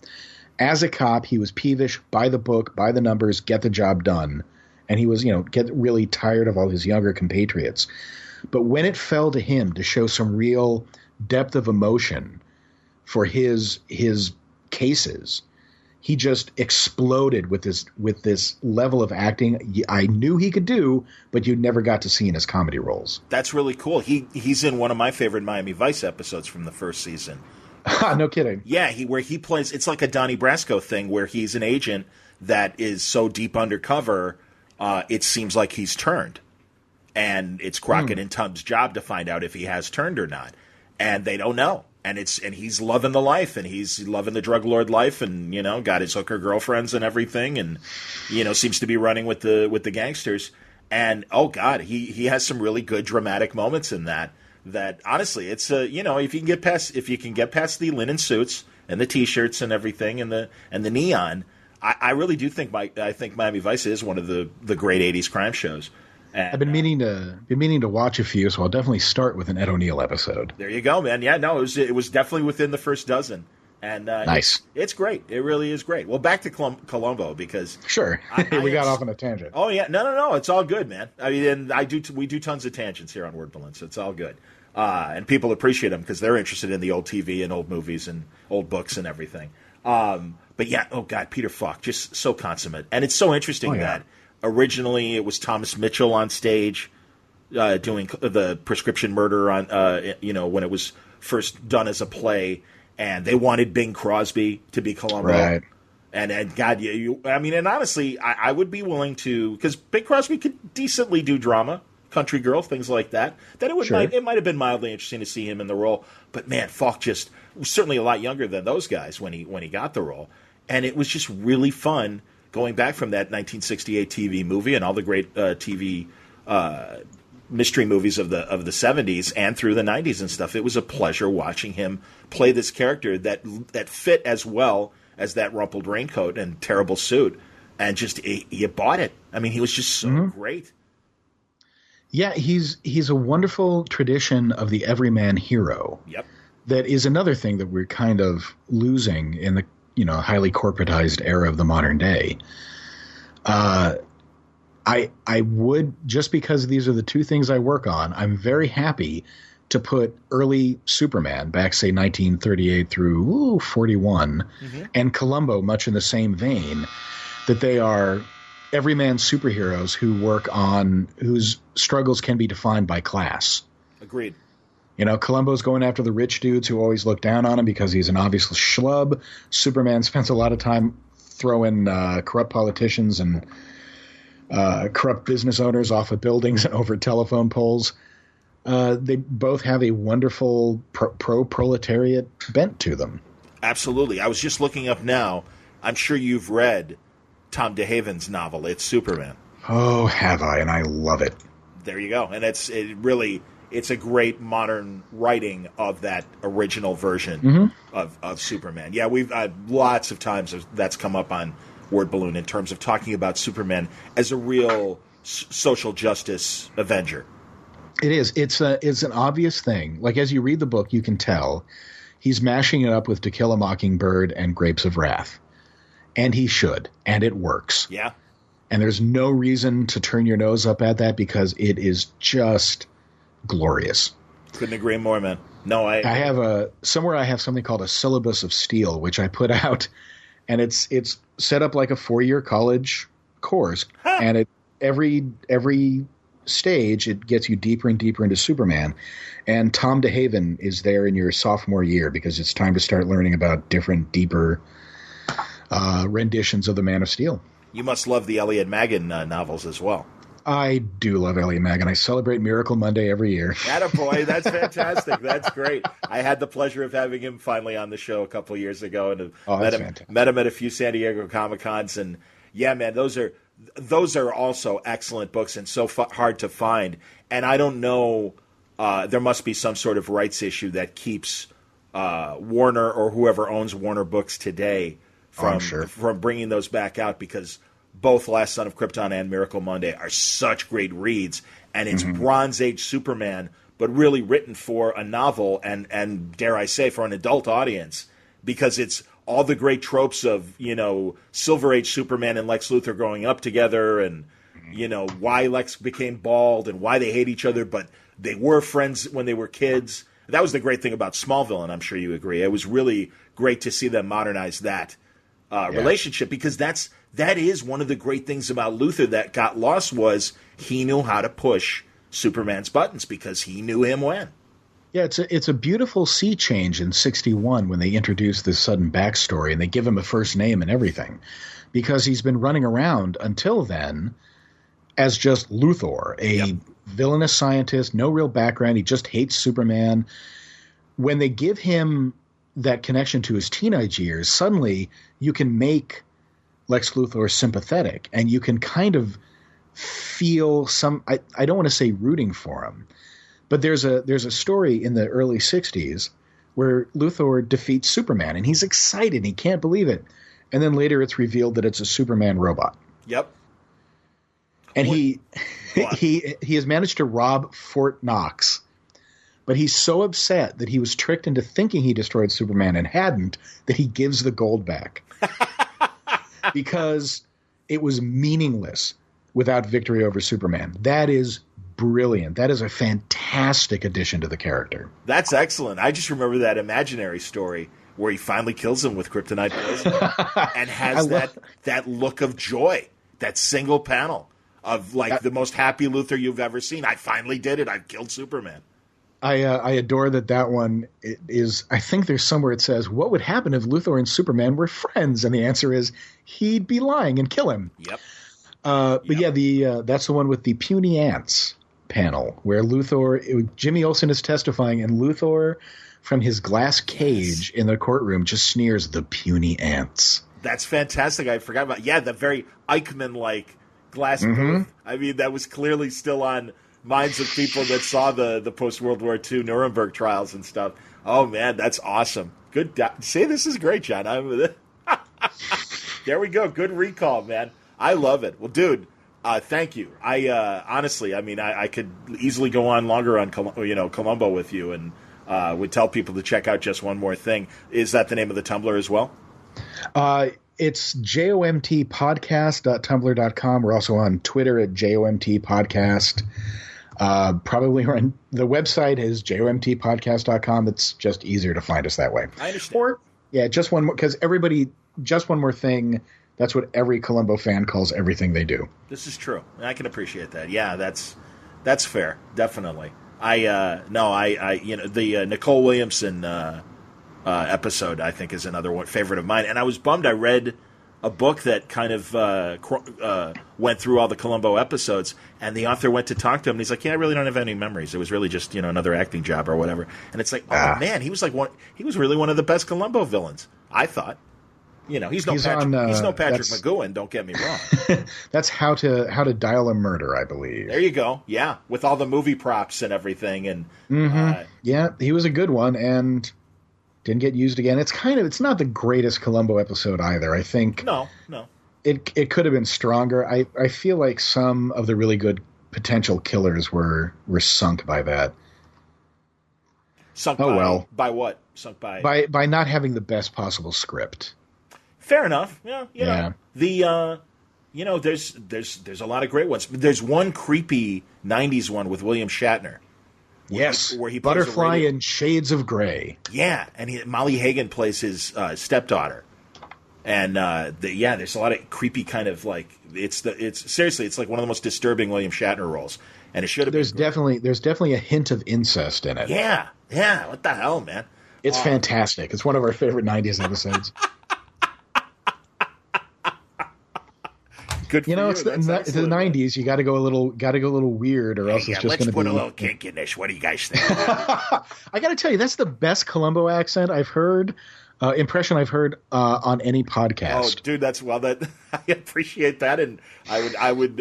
Speaker 2: As a cop, he was peevish, by the book, by the numbers, get the job done. And he was, get really tired of all his younger compatriots. But when it fell to him to show some real depth of emotion for his cases, he just exploded with this level of acting I knew he could do, but you never got to see in his comedy roles.
Speaker 1: That's really cool. He's in one of my favorite Miami Vice episodes from the first season.
Speaker 2: No kidding.
Speaker 1: Yeah, where he plays, it's like a Donnie Brasco thing where he's an agent that is so deep undercover, it seems like he's turned. And it's Crockett and Tubbs' job to find out if he has turned or not. And they don't know. And he's loving the life, and he's loving the drug lord life, and got his hooker girlfriends and everything, and seems to be running with the gangsters. And oh god, he has some really good dramatic moments in that honestly, it's if you can get past the linen suits and the t-shirts and everything and the neon, I really do think Miami Vice is one of the great 80s crime shows. And,
Speaker 2: I've been meaning to watch a few, so I'll definitely start with an Ed O'Neill episode.
Speaker 1: There you go, man. Yeah, no, it was definitely within the first dozen. And
Speaker 2: nice.
Speaker 1: It's great. It really is great. Well, back to Columbo because
Speaker 2: sure, we got off on a tangent.
Speaker 1: Oh yeah, no, it's all good, man. I mean, and we do tons of tangents here on Word Balloon, so it's all good. And people appreciate them because they're interested in the old TV and old movies and old books and everything. But yeah, oh god, Peter Falk, just so consummate, and it's so interesting that. Originally, it was Thomas Mitchell on stage doing the prescription murder on, when it was first done as a play, and they wanted Bing Crosby to be Columbo. Right. And God, and honestly, I would be willing to, because Bing Crosby could decently do drama, Country Girl, things like that. It might have been mildly interesting to see him in the role. But man, Falk just was certainly a lot younger than those guys when he got the role, and it was just really fun. Going back from that 1968 TV movie and all the great TV mystery movies of the 70s and through the 90s and stuff, it was a pleasure watching him play this character that fit as well as that rumpled raincoat and terrible suit, and just you bought it. I mean, he was just so great.
Speaker 2: Yeah, he's a wonderful tradition of the everyman hero. Yep, that is another thing that we're kind of losing in the highly corporatized era of the modern day. I would, just because these are the two things I work on, I'm very happy to put early Superman back, say 1938 through 41, and Columbo much in the same vein, that they are everyman superheroes whose struggles can be defined by class.
Speaker 1: Agreed.
Speaker 2: Columbo's going after the rich dudes who always look down on him because he's an obvious schlub. Superman spends a lot of time throwing corrupt politicians and corrupt business owners off of buildings and over telephone poles. They both have a wonderful pro-proletariat bent to them.
Speaker 1: Absolutely. I was just looking up now. I'm sure you've read Tom DeHaven's novel, It's Superman.
Speaker 2: Oh, have I? And I love it.
Speaker 1: There you go. And it's a great modern writing of that original version of Superman. Yeah, we've lots of times that's come up on Word Balloon in terms of talking about Superman as a real social justice avenger.
Speaker 2: It is. It's an obvious thing. Like, as you read the book, you can tell he's mashing it up with To Kill a Mockingbird and Grapes of Wrath. And he should. And it works.
Speaker 1: Yeah.
Speaker 2: And there's no reason to turn your nose up at that because it is just glorious.
Speaker 1: Couldn't agree more, man. No, I
Speaker 2: have somewhere I have something called a syllabus of steel, which I put out, and it's set up like a 4-year college course, and every stage it gets you deeper and deeper into Superman. And Tom DeHaven is there in your sophomore year because it's time to start learning about different, deeper renditions of the Man of Steel.
Speaker 1: You must love the Elliot Maggin novels as well.
Speaker 2: I do love Elliot Maggin. I celebrate Miracle Monday every year.
Speaker 1: Attaboy, that's fantastic. That's great. I had the pleasure of having him finally on the show a couple of years ago, and met him at a few San Diego Comic-Cons. And yeah, man, those are also excellent books and so hard to find. And I don't know, there must be some sort of rights issue that keeps Warner or whoever owns Warner Books today from bringing those back out, because both Last Son of Krypton and Miracle Monday are such great reads, and it's Bronze Age Superman, but really written for a novel and dare I say for an adult audience, because it's all the great tropes of, Silver Age Superman and Lex Luthor growing up together, and why Lex became bald and why they hate each other, but they were friends when they were kids. That was the great thing about Smallville, and I'm sure you agree. It was really great to see them modernize that relationship, because that is one of the great things about Luthor that got lost, was he knew how to push Superman's buttons because he knew him when.
Speaker 2: Yeah, it's a beautiful sea change in 61 when they introduce this sudden backstory and they give him a first name and everything, because he's been running around until then as just Luthor, a villainous scientist, no real background. He just hates Superman. When they give him that connection to his teenage years, suddenly you can make Lex Luthor sympathetic, and you can kind of feel some, I don't want to say rooting for him, but there's a story in the early 60s where Luthor defeats Superman, and he's excited. He can't believe it. And then later it's revealed that it's a Superman robot.
Speaker 1: Yep.
Speaker 2: And he has managed to rob Fort Knox, but he's so upset that he was tricked into thinking he destroyed Superman and hadn't, that he gives the gold back. Because it was meaningless without victory over Superman. That is brilliant. That is a fantastic addition to the character.
Speaker 1: That's excellent. I just remember that imaginary story where he finally kills him with kryptonite poison and has that look of joy, that single panel of the most happy Luthor you've ever seen. I finally did it. I've killed Superman.
Speaker 2: I adore that one is, I think there's somewhere it says, what would happen if Luthor and Superman were friends? And the answer is he'd be lying and kill him.
Speaker 1: Yep.
Speaker 2: But yeah, that's the one with the puny ants panel where Jimmy Olsen is testifying, and Luthor from his glass cage in the courtroom just sneers the puny ants.
Speaker 1: That's fantastic. I forgot about, the very Eichmann-like glass booth. I mean, that was clearly still on minds of people that saw the post-World War II Nuremberg trials and stuff. Oh, man, that's awesome. Good. Say this is great, John. There we go. Good recall, man. I love it. Well, dude, thank you. Honestly, I could easily go on longer on Columbo with you, and would tell people to check out Just One More Thing. Is that the name of the Tumblr as well?
Speaker 2: It's jomtpodcast.tumblr.com. We're also on Twitter at jomtpodcast. Probably the website is jomtpodcast.com. It's just easier to find us that way.
Speaker 1: I understand.
Speaker 2: Just one more, because Just One More Thing, that's what every Columbo fan calls everything they do.
Speaker 1: This is true. I can appreciate that. Yeah, that's fair. Definitely. The Nicole Williamson episode, I think, is another favorite of mine. And I was bummed. I read a book that kind of went through all the Columbo episodes, and the author went to talk to him, and he's like, I really don't have any memories. It was really just, another acting job or whatever. And it's like, man, he was really one of the best Columbo villains, I thought. He's no Patrick McGowan, don't get me wrong.
Speaker 2: That's how to dial a murder, I believe.
Speaker 1: There you go. Yeah, with all the movie props and everything. And
Speaker 2: yeah, he was a good one, and didn't get used again. It's not the greatest Columbo episode either. I think
Speaker 1: no,
Speaker 2: it could have been stronger. I feel like some of the really good potential killers were sunk by that.
Speaker 1: Sunk by what? Sunk
Speaker 2: by not having the best possible script.
Speaker 1: Fair enough. Yeah. There's a lot of great ones. There's one creepy '90s one with William Shatner.
Speaker 2: Where he Butterfly in Shades of Grey.
Speaker 1: Yeah, and Molly Hagan plays his stepdaughter. And there's a lot of creepy kind of like it's like one of the most disturbing William Shatner roles, and it should have. There's
Speaker 2: definitely a hint of incest in it.
Speaker 1: Yeah. What the hell, man?
Speaker 2: It's fantastic. It's one of our favorite '90s episodes.
Speaker 1: Good for you.
Speaker 2: It's the '90s. You got to go a little weird, or else it's just going to be.
Speaker 1: Let's put a little kink in this. What do you guys think?
Speaker 2: I got to tell you, that's the best Columbo accent I've heard. Impression I've heard on any podcast.
Speaker 1: Oh, dude, I appreciate that, and I would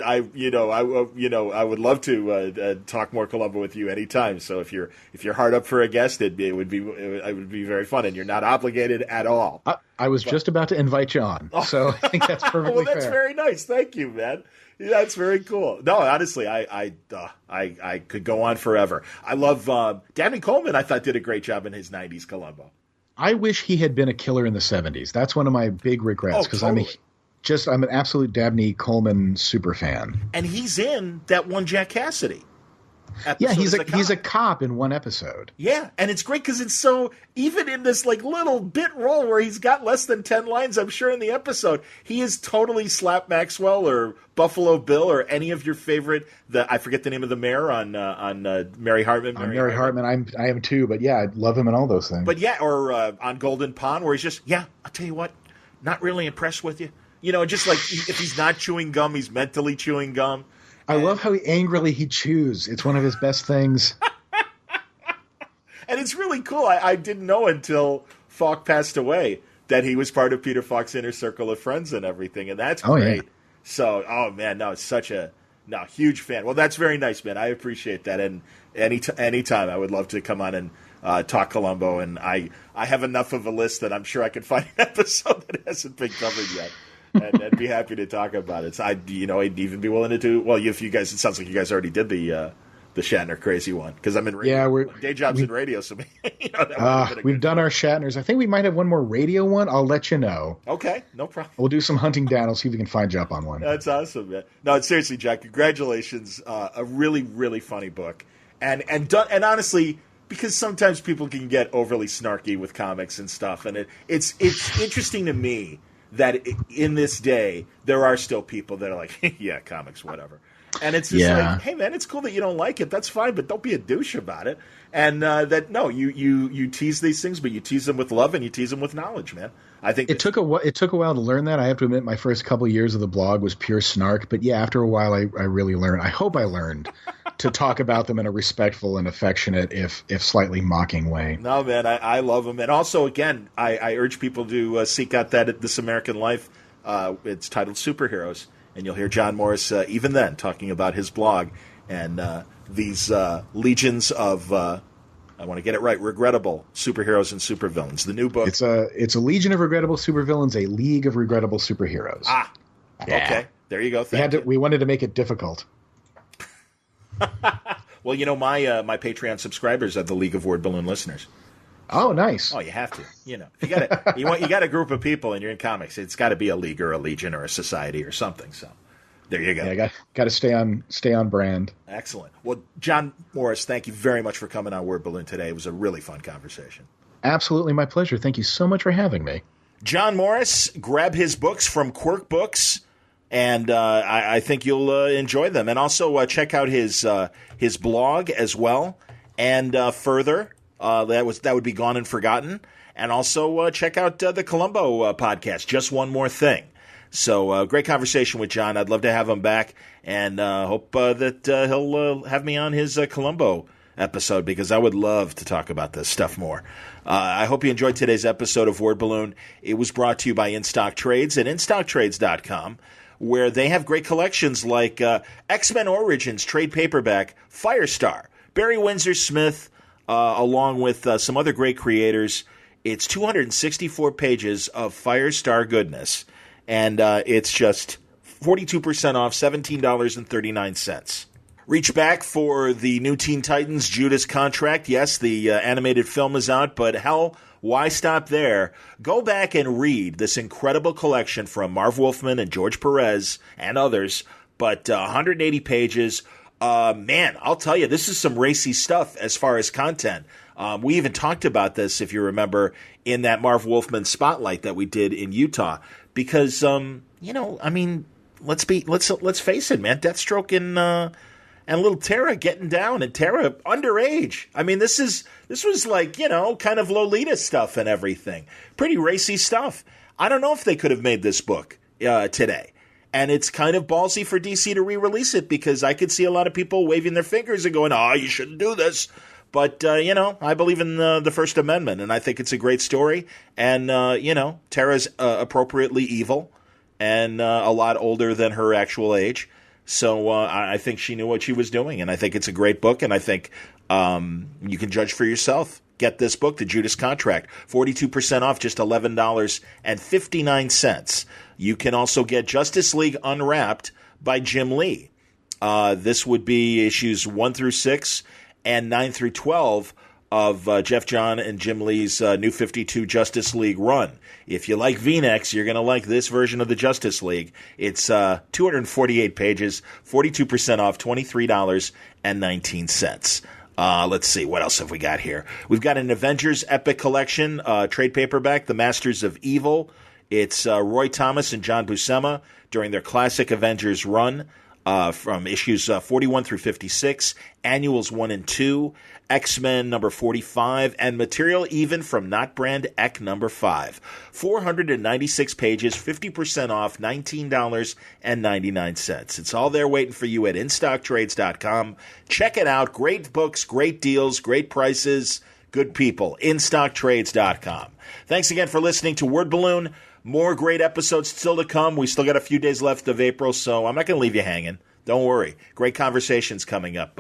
Speaker 1: love to talk more Columbo with you anytime. So if you're hard up for a guest, it would be very fun, and you're not obligated at all.
Speaker 2: I was just about to invite you on, so I think that's perfectly
Speaker 1: well, that's
Speaker 2: fair.
Speaker 1: Very nice. Thank you, man. Yeah, that's very cool. No, honestly, I could go on forever. I love Dabney Coleman. I thought did a great job in his '90s Columbo.
Speaker 2: I wish he had been a killer in the '70s. That's one of my big regrets because
Speaker 1: totally.
Speaker 2: I'm an absolute Dabney Coleman super fan.
Speaker 1: And he's in that one Jack Cassidy episode.
Speaker 2: Yeah, he's a cop in one episode.
Speaker 1: Yeah, and it's great because it's so even in this like little bit role where he's got less than 10 lines, I'm sure in the episode, he is totally Slap Maxwell or Buffalo Bill or any of your favorite. I forget the name of the mayor on Mary Hartman.
Speaker 2: Mary Hartman, I am too, but yeah, I love him in all those things.
Speaker 1: But yeah, or on Golden Pond where he's just I'll tell you what, not really impressed with you. Just like if he's not chewing gum, he's mentally chewing gum.
Speaker 2: I love how angrily he chews. It's one of his best things.
Speaker 1: And it's really cool. I didn't know until Falk passed away that he was part of Peter Falk's inner circle of friends and everything, and that's great. Yeah. So, man, no, it's such a huge fan. Well, that's very nice, man. I appreciate that, and anytime I would love to come on and talk Columbo, and I have enough of a list that I'm sure I could find an episode that hasn't been covered yet. And I'd be happy to talk about it. So I'd even be willing to do. Well, if you guys, it sounds like you guys already did the Shatner crazy one because I'm in radio. Yeah, day job's in radio, so
Speaker 2: we've done our Shatners. I think we might have one more radio one. I'll let you know.
Speaker 1: Okay, no problem.
Speaker 2: We'll do some hunting down. I'll see if we can find you up on one.
Speaker 1: That's awesome, man. No, seriously, Jack, congratulations. A really, really funny book, and honestly, because sometimes people can get overly snarky with comics and stuff, and it's interesting to me that in this day there are still people that are like, yeah, comics, whatever. And it's just like, hey, man, it's cool that you don't like it. That's fine, but don't be a douche about it. And you tease these things, but you tease them with love and you tease them with knowledge, man. I think
Speaker 2: it took a while to learn that. I have to admit, my first couple of years of the blog was pure snark. But yeah, after a while, I really learned. I hope I learned to talk about them in a respectful and affectionate, if slightly mocking way.
Speaker 1: No, man, I love them. And also, again, I urge people to seek out This American Life. It's titled Superheroes. And you'll hear John Morris, even then, talking about his blog and these legions of, I want to get it right, regrettable superheroes and supervillains. The new book.
Speaker 2: It's a legion of regrettable supervillains, a league of regrettable superheroes.
Speaker 1: Ah, yeah. Okay. There you go.
Speaker 2: We wanted to make it difficult.
Speaker 1: Well, my Patreon subscribers are the League of Word Balloon listeners.
Speaker 2: Oh, nice.
Speaker 1: Oh, you have to. You got a group of people and you're in comics. It's got to be a league or a legion or a society or something. So there you go.
Speaker 2: Yeah, got to stay on brand.
Speaker 1: Excellent. Well, John Morris, thank you very much for coming on Word Balloon today. It was a really fun conversation.
Speaker 2: Absolutely my pleasure. Thank you so much for having me.
Speaker 1: John Morris, grab his books from Quirk Books, and I think you'll enjoy them. And also check out his blog as well. And further, that would be Gone and Forgotten. And also check out the Columbo podcast, Just One More Thing. So great conversation with John. I'd love to have him back, and hope that he'll have me on his Columbo episode, because I would love to talk about this stuff more. I hope you enjoyed today's episode of Word Balloon. It was brought to you by In Stock Trades at InStockTrades.com, where they have great collections like X-Men Origins trade paperback, Firestar, Barry Windsor Smith, along with some other great creators. It's 264 pages of Firestar goodness, and it's just 42% off, $17.39. Reach back for the new Teen Titans Judas Contract. Yes, the animated film is out, but hell, why stop there? Go back and read this incredible collection from Marv Wolfman and George Perez and others, but 180 pages. Man, I'll tell you, this is some racy stuff as far as content. We even talked about this, if you remember, in that Marv Wolfman spotlight that we did in Utah, because let's face it, man, Deathstroke and little Tara getting down, and Tara underage. I mean, this was like, kind of Lolita stuff and everything. Pretty racy stuff. I don't know if they could have made this book today. And it's kind of ballsy for DC to re-release it, because I could see a lot of people waving their fingers and going, "Oh, you shouldn't do this." But, I believe in the First Amendment, and I think it's a great story. And, Tara's appropriately evil and a lot older than her actual age. So I think she knew what she was doing, and I think it's a great book, and I think you can judge for yourself. Get this book, The Judas Contract, 42% off, just $11.59. You can also get Justice League Unwrapped by Jim Lee. This would be issues 1 through 6 and 9 through 12 of Jeff John and Jim Lee's New 52 Justice League run. If you like V-necks, you're going to like this version of the Justice League. It's 248 pages, 42% off, $23.19. Let's see, what else have we got here? We've got an Avengers Epic Collection, trade paperback, The Masters of Evil. It's Roy Thomas and John Buscema during their classic Avengers run from issues 41 through 56, annuals 1 and 2, X-Men number 45, and material even from Not Brand Eck number 5. 496 pages, 50% off, $19.99. It's all there waiting for you at InStockTrades.com. Check it out. Great books, great deals, great prices, good people. InStockTrades.com. Thanks again for listening to Word Balloon. More great episodes still to come. We still got a few days left of April, so I'm not going to leave you hanging. Don't worry. Great conversations coming up.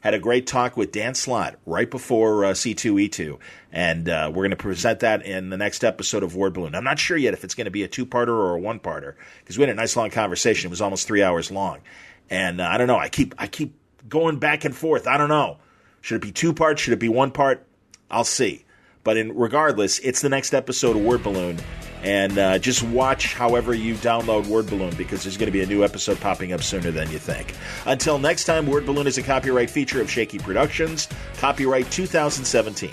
Speaker 1: Had a great talk with Dan Slott right before C2E2, and we're going to present that in the next episode of Word Balloon. I'm not sure yet if it's going to be a two-parter or a one-parter, because we had a nice long conversation. It was almost 3 hours long, and I don't know. I keep going back and forth. I don't know. Should it be two parts? Should it be one part? I'll see. But regardless, it's the next episode of Word Balloon. And just watch however you download Word Balloon, because there's going to be a new episode popping up sooner than you think. Until next time, Word Balloon is a copyright feature of Shaky Productions. Copyright 2017.